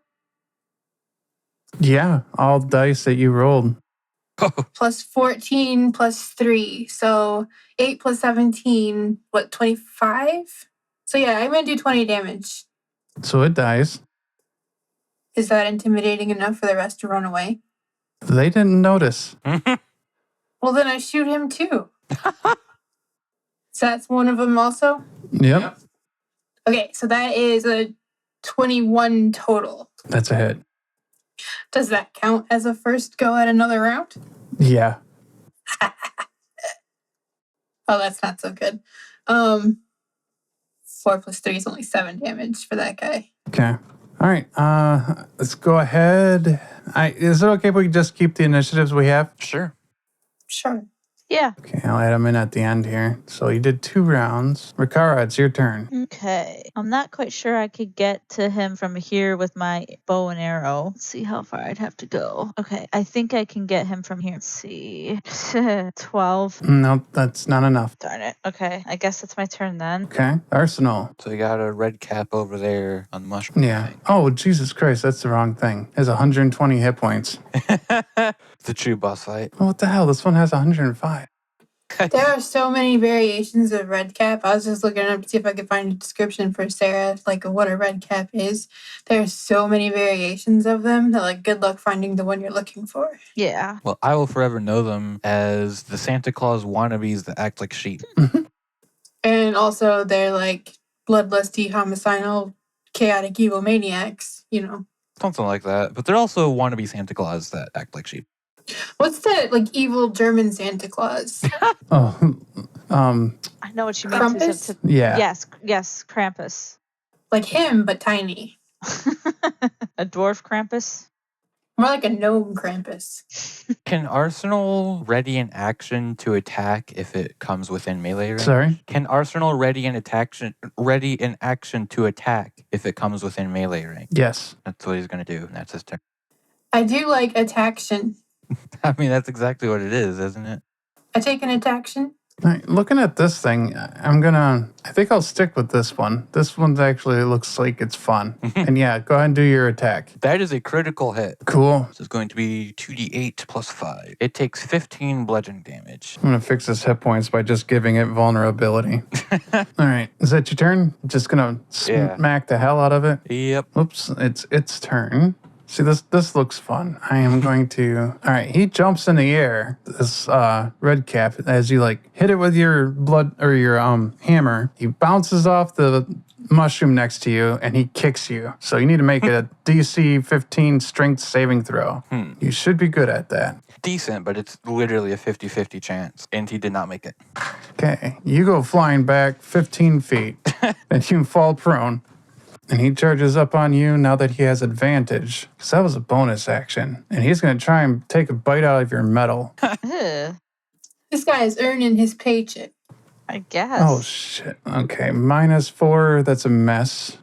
Yeah, all dice that you rolled. Plus 14 plus 3. So 8 plus 17, what, 25? So yeah, I'm going to do 20 damage. So it dies. Is that intimidating enough for the rest to run away? They didn't notice. Well, then I shoot him too. So that's one of them also? Yep. Okay, so that is a 21 total. That's a hit. Does that count as a first go at another round? Yeah. Oh, that's not so good. 4 plus 3 is only 7 damage for that guy. Okay. All right. Let's go ahead. Is it okay if we just keep the initiatives we have? Sure. Sure. Yeah. Okay, I'll add them in at the end here. So you did 2 rounds. Rakara, it's your turn. Okay. I'm not quite sure I could get to him from here with my bow and arrow. Let's see how far I'd have to go. Okay. I think I can get him from here. Let's see. 12. No, that's not enough. Darn it. Okay. I guess it's my turn then. Okay. Arsenal. So you got a red cap over there on the mushroom. Yeah. Oh, Jesus Christ, that's the wrong thing. It has 120 hit points. It's a true boss fight. Oh, what the hell? This one has 105. There are so many variations of red cap. I was just looking up to see if I could find a description for Sarah, like what a red cap is. There are so many variations of them that, like, good luck finding the one you're looking for. Yeah. Well, I will forever know them as the Santa Claus wannabes that act like sheep. And also, they're like bloodlusty, homicidal, chaotic, evil maniacs, you know. Something like that. But they're also wannabe Santa Claus that act like sheep. What's that, like, evil German Santa Claus? Oh, I know what you mean. Krampus? yeah. Yes, Krampus. Like him, but tiny. A dwarf Krampus? More like a gnome Krampus. Can Arsenal ready in action to attack if it comes within melee range? Sorry? Can Arsenal ready in action to attack if it comes within melee range? Yes. That's what he's going to do, and that's his turn. I do like attaction. I mean, that's exactly what it is, isn't it? I take an attaction. All right, looking at this thing, I think I'll stick with this one. This one actually looks like it's fun. And yeah, go ahead and do your attack. That is a critical hit. Cool. This is going to be 2d8 plus 5. It takes 15 bludgeoning damage. I'm going to fix his hit points by just giving it vulnerability. All right, is that your turn? Just going to smack the hell out of it? Yep. Oops, it's its turn. See, this looks fun. I am going to... All right, he jumps in the air, this red cap, as you, like, hit it with your your hammer. He bounces off the mushroom next to you, and he kicks you. So you need to make a DC 15 strength saving throw. You should be good at that. Decent, but it's literally a 50-50 chance. And he did not make it. Okay, you go flying back 15 feet, and you fall prone. And he charges up on you now that he has advantage, because that was a bonus action. And he's going to try and take a bite out of your metal. Ugh, This guy is earning his paycheck. I guess. Oh, shit. Okay, -4, that's a mess.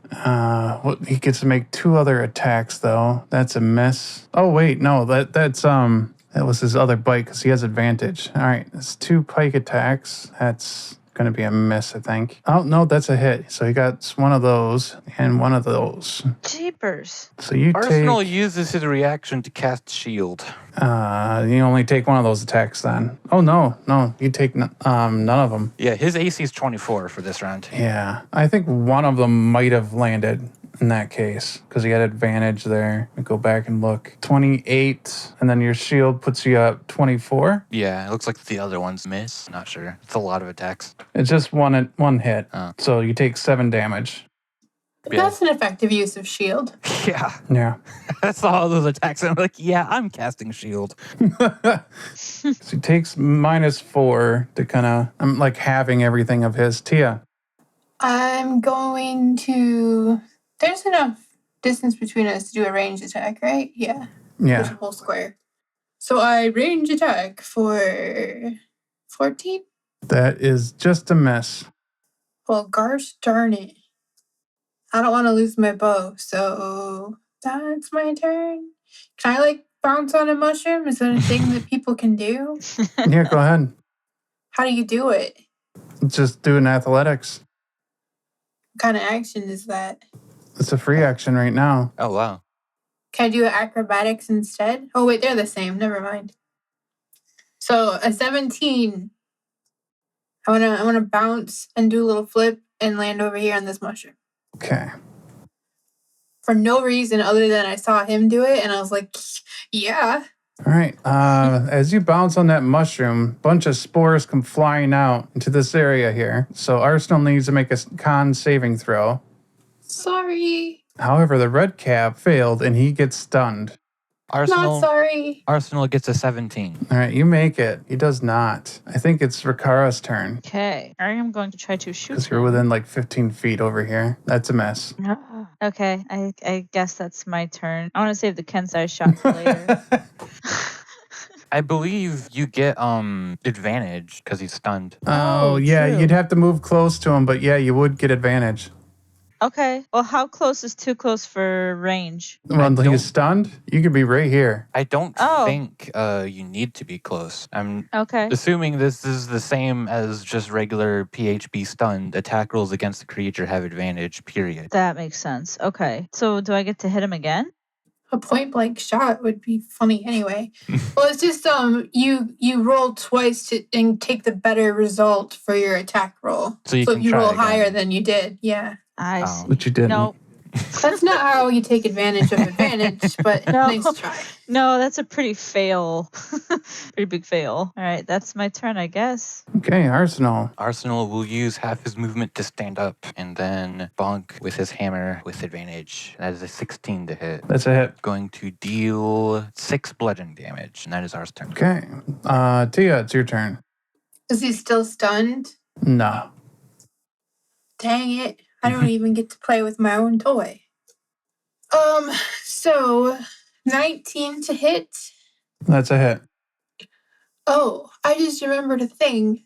He gets to make 2 other attacks, though. That's a miss. Oh, wait, no, that was his other bite, because he has advantage. All right, it's 2 pike attacks. That's going to be a miss, I think. Oh, no, that's a hit. So he got one of those and one of those. Jeepers. So you Arsenal take... uses his reaction to cast shield. You only take one of those attacks then. Oh, no, you take none of them. Yeah, his AC is 24 for this round. Yeah, I think one of them might have landed in that case because he had advantage there. We go back and look. 28, and then your shield puts you up 24. Yeah, it looks like the other ones miss. Not sure. It's a lot of attacks. It's just one hit. Oh. So you take 7 damage. That's an effective use of shield. Yeah. Yeah. I saw all those attacks and I'm like, yeah, I'm casting shield. So he takes -4 to kind of, I'm like halving everything of his. Thia. I'm going to. There's enough distance between us to do a range attack, right? Yeah. There's Yeah. a whole square. So I range attack for 14? That is just a miss. Well, gosh darn it. I don't want to lose my bow, so that's my turn. Can I, like, bounce on a mushroom? Is that a thing that people can do? Yeah, go ahead. How do you do it? Just do an athletics. What kind of action is that? It's a free action right now. Oh, wow. Can I do acrobatics instead? Oh, wait, they're the same. Never mind. So a 17. I wanna bounce and do a little flip and land over here on this mushroom. Okay. For no reason other than I saw him do it and I was like, yeah. All right. As you bounce on that mushroom, a bunch of spores come flying out into this area here. So Arsenal needs to make a con saving throw. Sorry. However, the red cap failed and he gets stunned. Not sorry. Arsenal gets a 17. All right, you make it. He does not. I think it's Rakara's turn Okay. I am going to try to shoot. because you're within like 15 feet over here. That's a mess. Okay. I guess that's my turn. I want to save the Kensai shot for later. I believe you get advantage because he's stunned. Oh, Oh, yeah, true. you'd have to move close to him, but yeah, you would get advantage. Okay. Well, how close is too close for range? When don't- he's stunned, you could be right here. I don't Oh. think you need to be close. I'm Okay. assuming this is the same as just regular PHB stunned. Attack rolls against the creature have advantage, period. That makes sense. Okay. So do I get to hit him again? A point blank shot would be funny anyway. Well, it's just you roll twice and take the better result for your attack roll. So you So can if you try roll again. higher than you did, yeah. I Oh. see. But you didn't. No, That's not how you take advantage of advantage, but No. nice try. no, that's a pretty fail. Pretty big fail. All right, that's my turn, I guess. Okay, Arsenal. Arsenal will use half his movement to stand up and then bonk with his hammer with advantage. That is a 16 to hit. That's a hit. Going to deal 6 bludgeoning damage, and that is our turn. Okay. Thia, it's your turn. Is he still stunned? No. Dang it. I don't even get to play with my own toy. So 19 to hit. That's a hit. Oh, I just remembered a thing.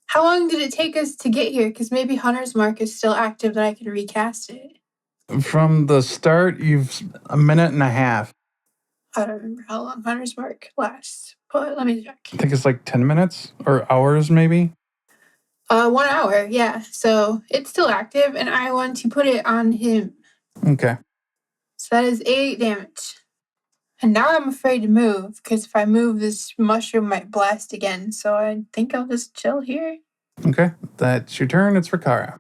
How long did it take us to get here? Because maybe Hunter's Mark is still active that I can recast it. From the start, you've a minute and a half. I don't remember how long Hunter's Mark lasts, but let me check. I think it's like 10 minutes or hours, maybe. 1 hour, yeah. So it's still active, and I want to put it on him. Okay. So that is 8 damage. And now I'm afraid to move, because if I move, this mushroom might blast again. So I think I'll just chill here. Okay. That's your turn. It's Rakara.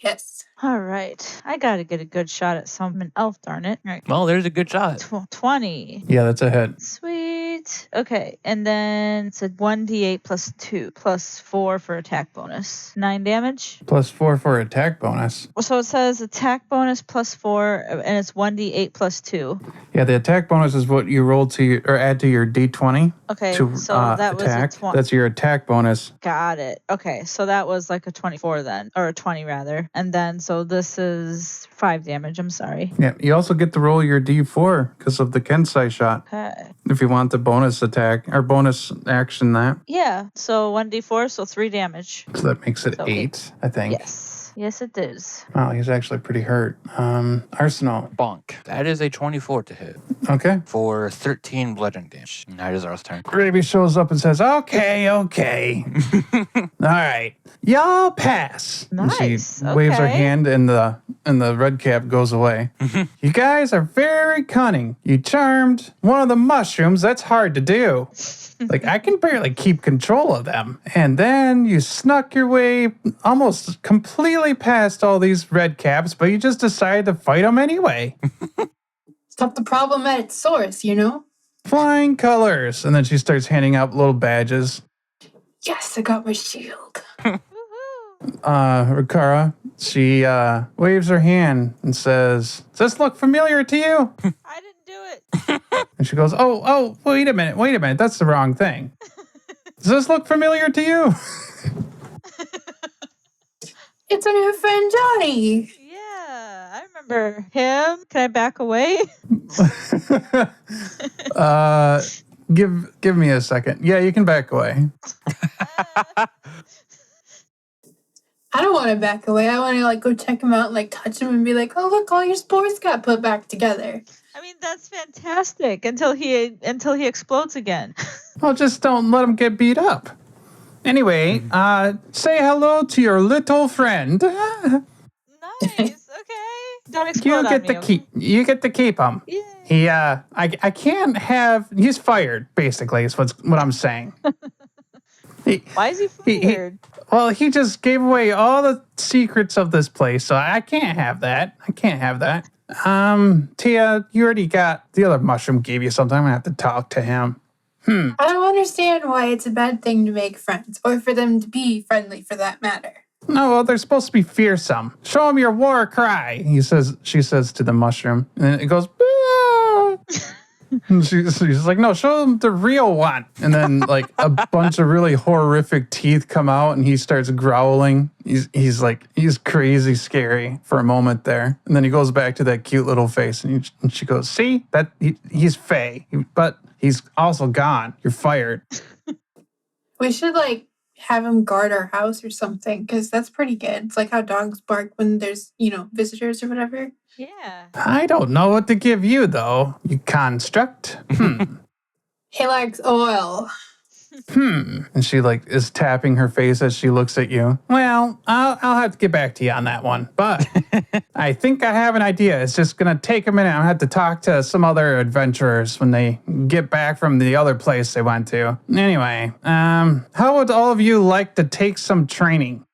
Yes. All right. I got to get a good shot at something else, darn it. All right. Well, there's a good shot. 20. Yeah, that's a hit. Sweet. Okay. And then it's a 1d8 plus 2 plus 4 for attack bonus. 9 damage. +4 for attack bonus. So it says attack bonus plus 4, and it's 1d8 plus 2. Yeah, the attack bonus is what you roll to your, or add to your d20 Okay. to so that attack. was a 20. That's your attack bonus. Got it. Okay. So that was like a 24 then, or a 20 rather. And then, so this is 5 damage. I'm sorry. Yeah, you also get to roll your d4 because of the Kensai shot. Okay. If you want the bonus attack or bonus action, that. Yeah. So 1d4, so 3 damage. So that makes it So 8, I think. Yes. Yes, it is. Wow, he's actually pretty hurt. Arsenal. Bonk. That is a 24 to hit Okay. for 13 bludgeoning damage. And that is our turn. Raebee shows up and says, okay. All right. Y'all pass. And she Nice, waves her okay. hand and the red cap goes away. You guys are very cunning. You charmed one of the mushrooms. That's hard to do. Like, I can barely keep control of them. And then you snuck your way almost completely past all these red caps, but you just decided to fight them anyway. Stop the problem at its source, you know? Flying colors. And then she starts handing out little badges. Yes, I got my shield. Woohoo. Rakara, she waves her hand and says, "Does this look familiar to you?" I didn't do it. And she goes, "Oh, wait a minute. That's the wrong thing. Does this look familiar to you?" It's our new friend Johnny. Yeah, I remember him. Can I back away? Give me a second. Yeah, you can back away. I don't want to back away. I want to like go check him out, and, like touch him, and be like, "Oh, look, all your spores got put back together." I mean, that's fantastic until he explodes again. Well, just don't let him get beat up. Anyway, say hello to your little friend. Nice. Okay. Don't explode You get on to me. keep. You get to keep him. Yeah. He, I can't have. He's fired. Basically, is what I'm saying. Why is he fired? Well, he just gave away all the secrets of this place, so I can't have that. Thia, you already got the other mushroom gave you something. I'm gonna have to talk to him. I don't understand why it's a bad thing to make friends, or for them to be friendly, for that matter. No, well, they're supposed to be fearsome. Show him your war cry. She says to the mushroom, and it goes. "Ah." And she's like, no, show him the real one. And then like a bunch of really horrific teeth come out, and he starts growling. He's crazy scary for a moment there, and then he goes back to that cute little face, and she goes, see that he's Fae, but he's also gone. You're fired. We should like have him guard our house or something, because that's pretty good. It's like how dogs bark when there's, visitors or whatever. Yeah. I don't know what to give you though, you construct. He likes oil. And she like is tapping her face as she looks at you. Well, I'll have to get back to you on that one, but I think I have an idea. It's just gonna take a minute. I'm gonna have to talk to some other adventurers when they get back from the other place they went to. Anyway, how would all of you like to take some training?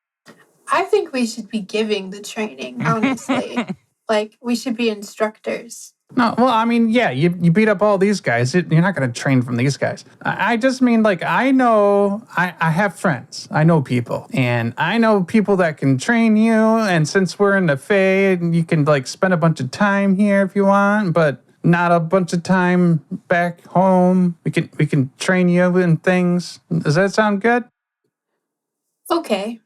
I think we should be giving the training, honestly. Like, we should be instructors. No, well, I mean, yeah, you beat up all these guys. You're not going to train from these guys. I just mean, like, I know, I have friends. I know people. And I know people that can train you. And since we're in the Fae, you can, like, spend a bunch of time here if you want, but not a bunch of time back home. We can train you in things. Does that sound good? Okay.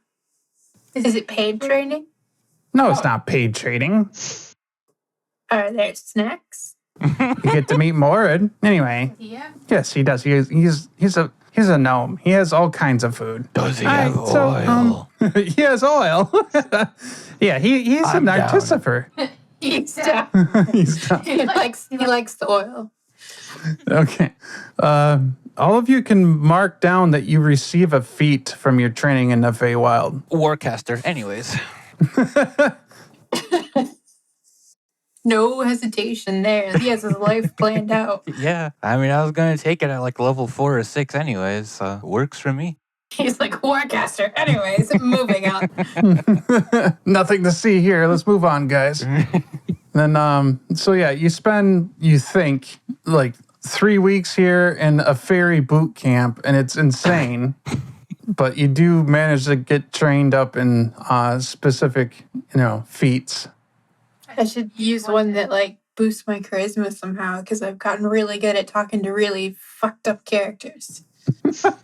Is it paid training? No, it's not paid training. Are there snacks? You get to meet Mored. Anyway. Yeah. Yes, he does. He's a gnome. He has all kinds of food. Does he have oil? He has oil. Yeah, he's an artificer. He's down. He's down. He likes the oil. Okay. All of you can mark down that you receive a feat from your training in the Feywild. Warcaster. Anyways. No hesitation there. He has his life planned out. Yeah. I mean, I was going to take it at like level 4 or 6 anyways. So works for me. He's like, Warcaster. Anyways, moving on. Nothing to see here. Let's move on, guys. Then, so yeah, you think, like 3 weeks here in a fairy boot camp, and it's insane. But you do manage to get trained up in specific, feats. I should use one that like boosts my charisma somehow, because I've gotten really good at talking to really fucked up characters. So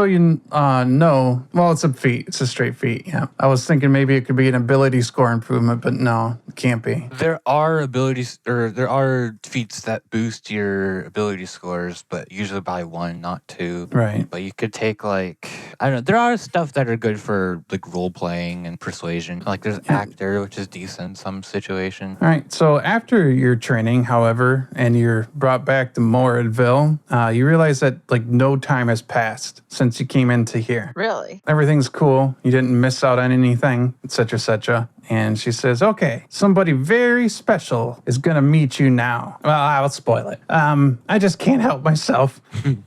you know, well, it's a feat. It's a straight feat. Yeah, I was thinking maybe it could be an ability score improvement, but no, it can't be. There are there are feats that boost your ability scores, but usually by 1, not 2. Right. But you could take like, I don't know, there are stuff that are good for like role playing and persuasion. Like there's actor, which is decent in some situation. All right. So after your training, however, and you're brought back to Moredville, you realize that like no time has passed since you came into here. Really? Everything's cool. You didn't miss out on anything, etc., etc. And she says, okay, somebody very special is going to meet you now. Well, I'll spoil it. I just can't help myself.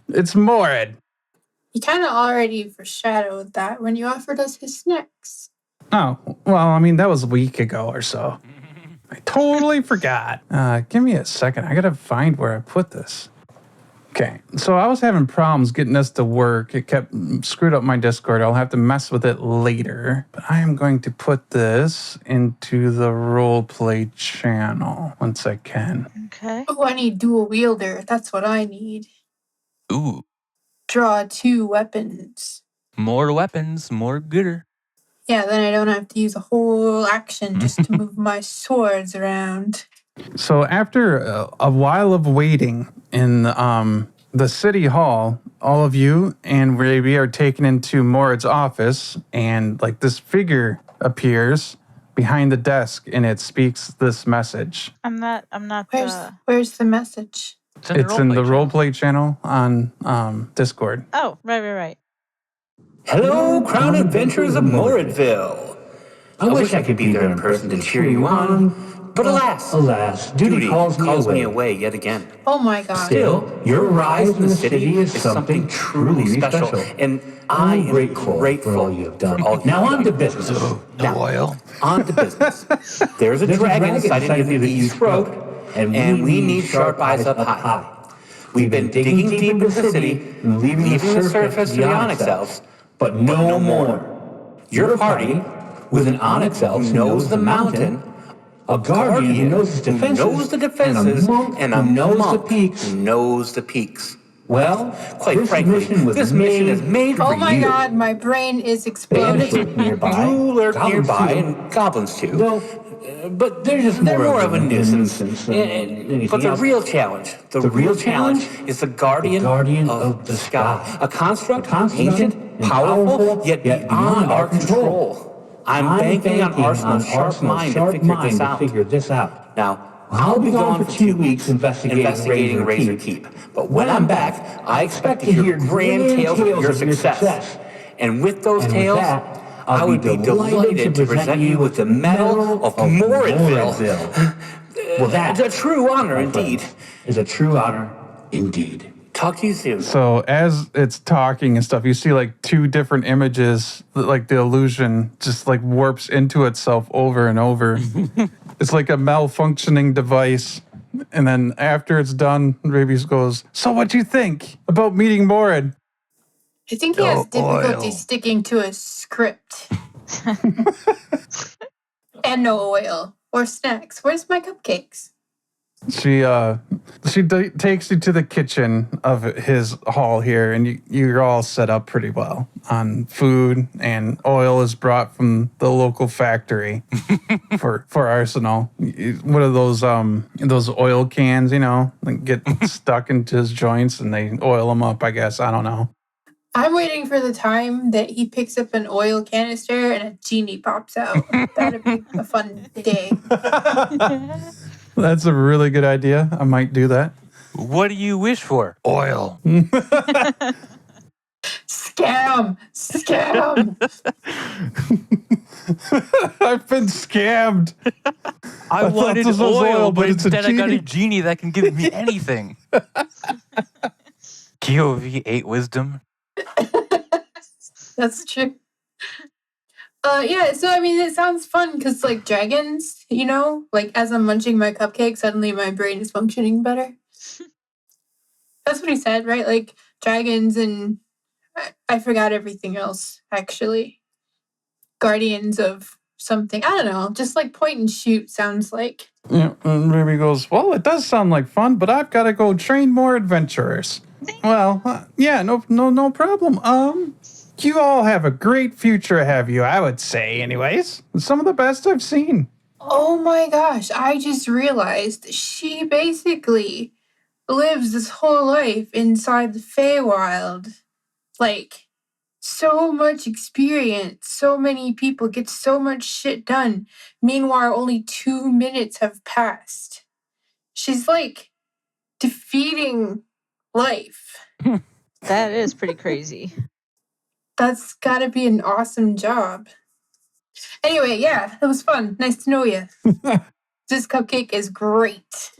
It's Mored. You kind of already foreshadowed that when you offered us his snacks. Oh, well, I mean, that was a week ago or so. I totally forgot. Give me a second. I got to find where I put this. Okay, so I was having problems getting this to work. It kept screwed up my Discord. I'll have to mess with it later. But I am going to put this into the roleplay channel once I can. Okay. Oh, I need dual wielder. That's what I need. Ooh, Draw 2 weapons. more weapons, more gooder. Yeah, then I don't have to use a whole action just to move my swords around. So after a while of waiting in the city hall, all of you and Raebee are taken into Mored's office, and like this figure appears behind the desk, and it speaks this message. I'm not Where's the message? It's in the roleplay channel on Discord. Oh, right. Hello, Crown Adventurers of Moredville. I wish I could be there in person to cheer you on, but alas, duty calls me away yet again. Oh my god. Still, your rise in the city is something truly special, and I am grateful for all you have done. Now on to business. No oil. On to business. There's a dragon inside of the east throat, and we need sharp eyes up high. We've been digging deep into the city, leaving the surface to the onyx elves, but no more. Your party, with an onyx elf who knows the mountain, a guardian who knows the defenses, and a monk who knows the peaks. Well, quite frankly, this mission is made for you. Oh my god, my brain is exploding. You lurk nearby, and goblins too. But they're more of a nuisance. But the real challenge is the guardian of the sky. A construct, ancient, powerful, yet beyond our control. I'm banking on Arsenal's sharp mind to figure this out. Now, I'll be gone for 2 weeks investigating Razor Keep. But when I'm back, I expect to hear grand tales of your success. And with those tales, I would be delighted to present you with the Medal of Moredville. Well, that's a true honor indeed. Is a true honor indeed. Talk to you soon. So as it's talking and stuff, you see like 2 different images, like the illusion just like warps into itself over and over. It's like a malfunctioning device. And then after it's done, Raebee goes, "So what do you think about meeting Mored?" I think he has difficulty sticking to a script. And no oil or snacks. Where's my cupcakes? She takes you to the kitchen of his hall here, and you're all set up pretty well on food, and oil is brought from the local factory for Arsenal. What are those oil cans, like get stuck into his joints and they oil them up, I guess. I don't know. I'm waiting for the time that he picks up an oil canister and a genie pops out. That'd be a fun day. That's a really good idea. I might do that. What do you wish for? Oil. Scam! I've been scammed. I wanted this was oil, but it's instead I got a genie that can give me anything. GOV 8 wisdom. That's true. Yeah, so I mean, it sounds fun because, like, dragons, like, as I'm munching my cupcake, suddenly my brain is functioning better. That's what he said, right? Like, dragons and I forgot everything else, actually. Guardians of something. I don't know. Just like point and shoot sounds like. Yeah, and Raebee goes, "Well, it does sound like fun, but I've got to go train more adventurers." Well, yeah, no problem. You all have a great future ahead of you, I would say, anyways. Some of the best I've seen. Oh my gosh, I just realized she basically lives this whole life inside the Feywild. Like, so much experience, so many people get so much shit done. Meanwhile, only 2 minutes have passed. She's like defeating life. That is pretty crazy. That's gotta be an awesome job. Anyway, yeah, it was fun. Nice to know you. This cupcake is great.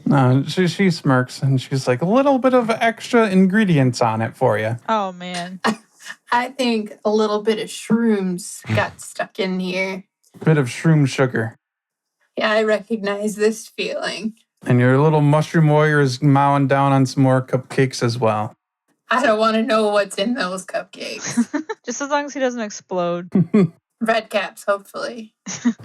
She smirks and she's like, "A little bit of extra ingredients on it for you." Oh, man. I think a little bit of shrooms got stuck in here. Bit of shroom sugar. Yeah, I recognize this feeling. And your little mushroom warrior is mowing down on some more cupcakes as well. I don't want to know what's in those cupcakes. Just as long as he doesn't explode. Red caps, hopefully.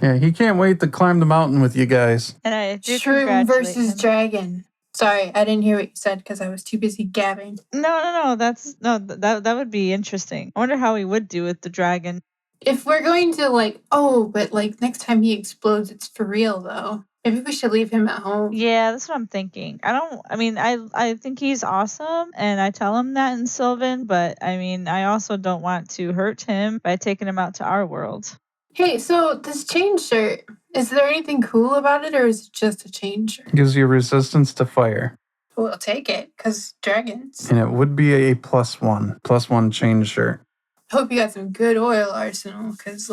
Yeah, he can't wait to climb the mountain with you guys. And I do Shroom congratulate versus him. dragon. Sorry, I didn't hear what you said because I was too busy gabbing. No. That would be interesting. I wonder how he would do with the dragon. If we're going to but next time he explodes, it's for real though. Maybe we should leave him at home. Yeah, that's what I'm thinking. I think he's awesome, and I tell him that in Sylvan, but I also don't want to hurt him by taking him out to our world. Hey, so this chain shirt, is there anything cool about it or is it just a chain shirt? Gives you resistance to fire. We'll take it, because dragons. And it would be a +1 chain shirt. Hope you got some good oil arsenal, because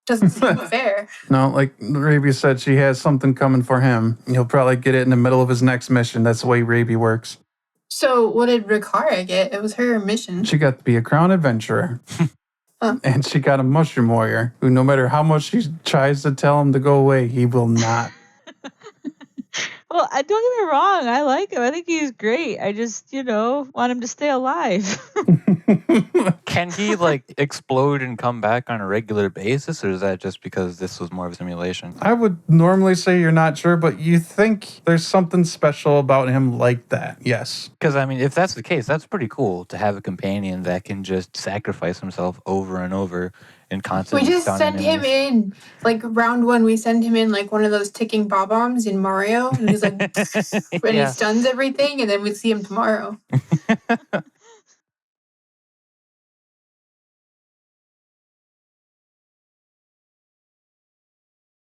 doesn't seem fair. No, like Raebee said, she has something coming for him. He'll probably get it in the middle of his next mission. That's the way Raebee works. So what did Rakara get? It was her mission. She got to be a crown adventurer. And she got a mushroom warrior who, no matter how much she tries to tell him to go away, he will not. Well, don't get me wrong. I like him. I think he's great. I just, want him to stay alive. Can he explode and come back on a regular basis, or is that just because this was more of a simulation? I would normally say you're not sure, but you think there's something special about him like that. Yes. Because, if that's the case, that's pretty cool to have a companion that can just sacrifice himself over and over and constantly We just stun send him enemies. in, round one, we send him in one of those ticking bombs in Mario. And he's and he stuns everything, and then we see him tomorrow.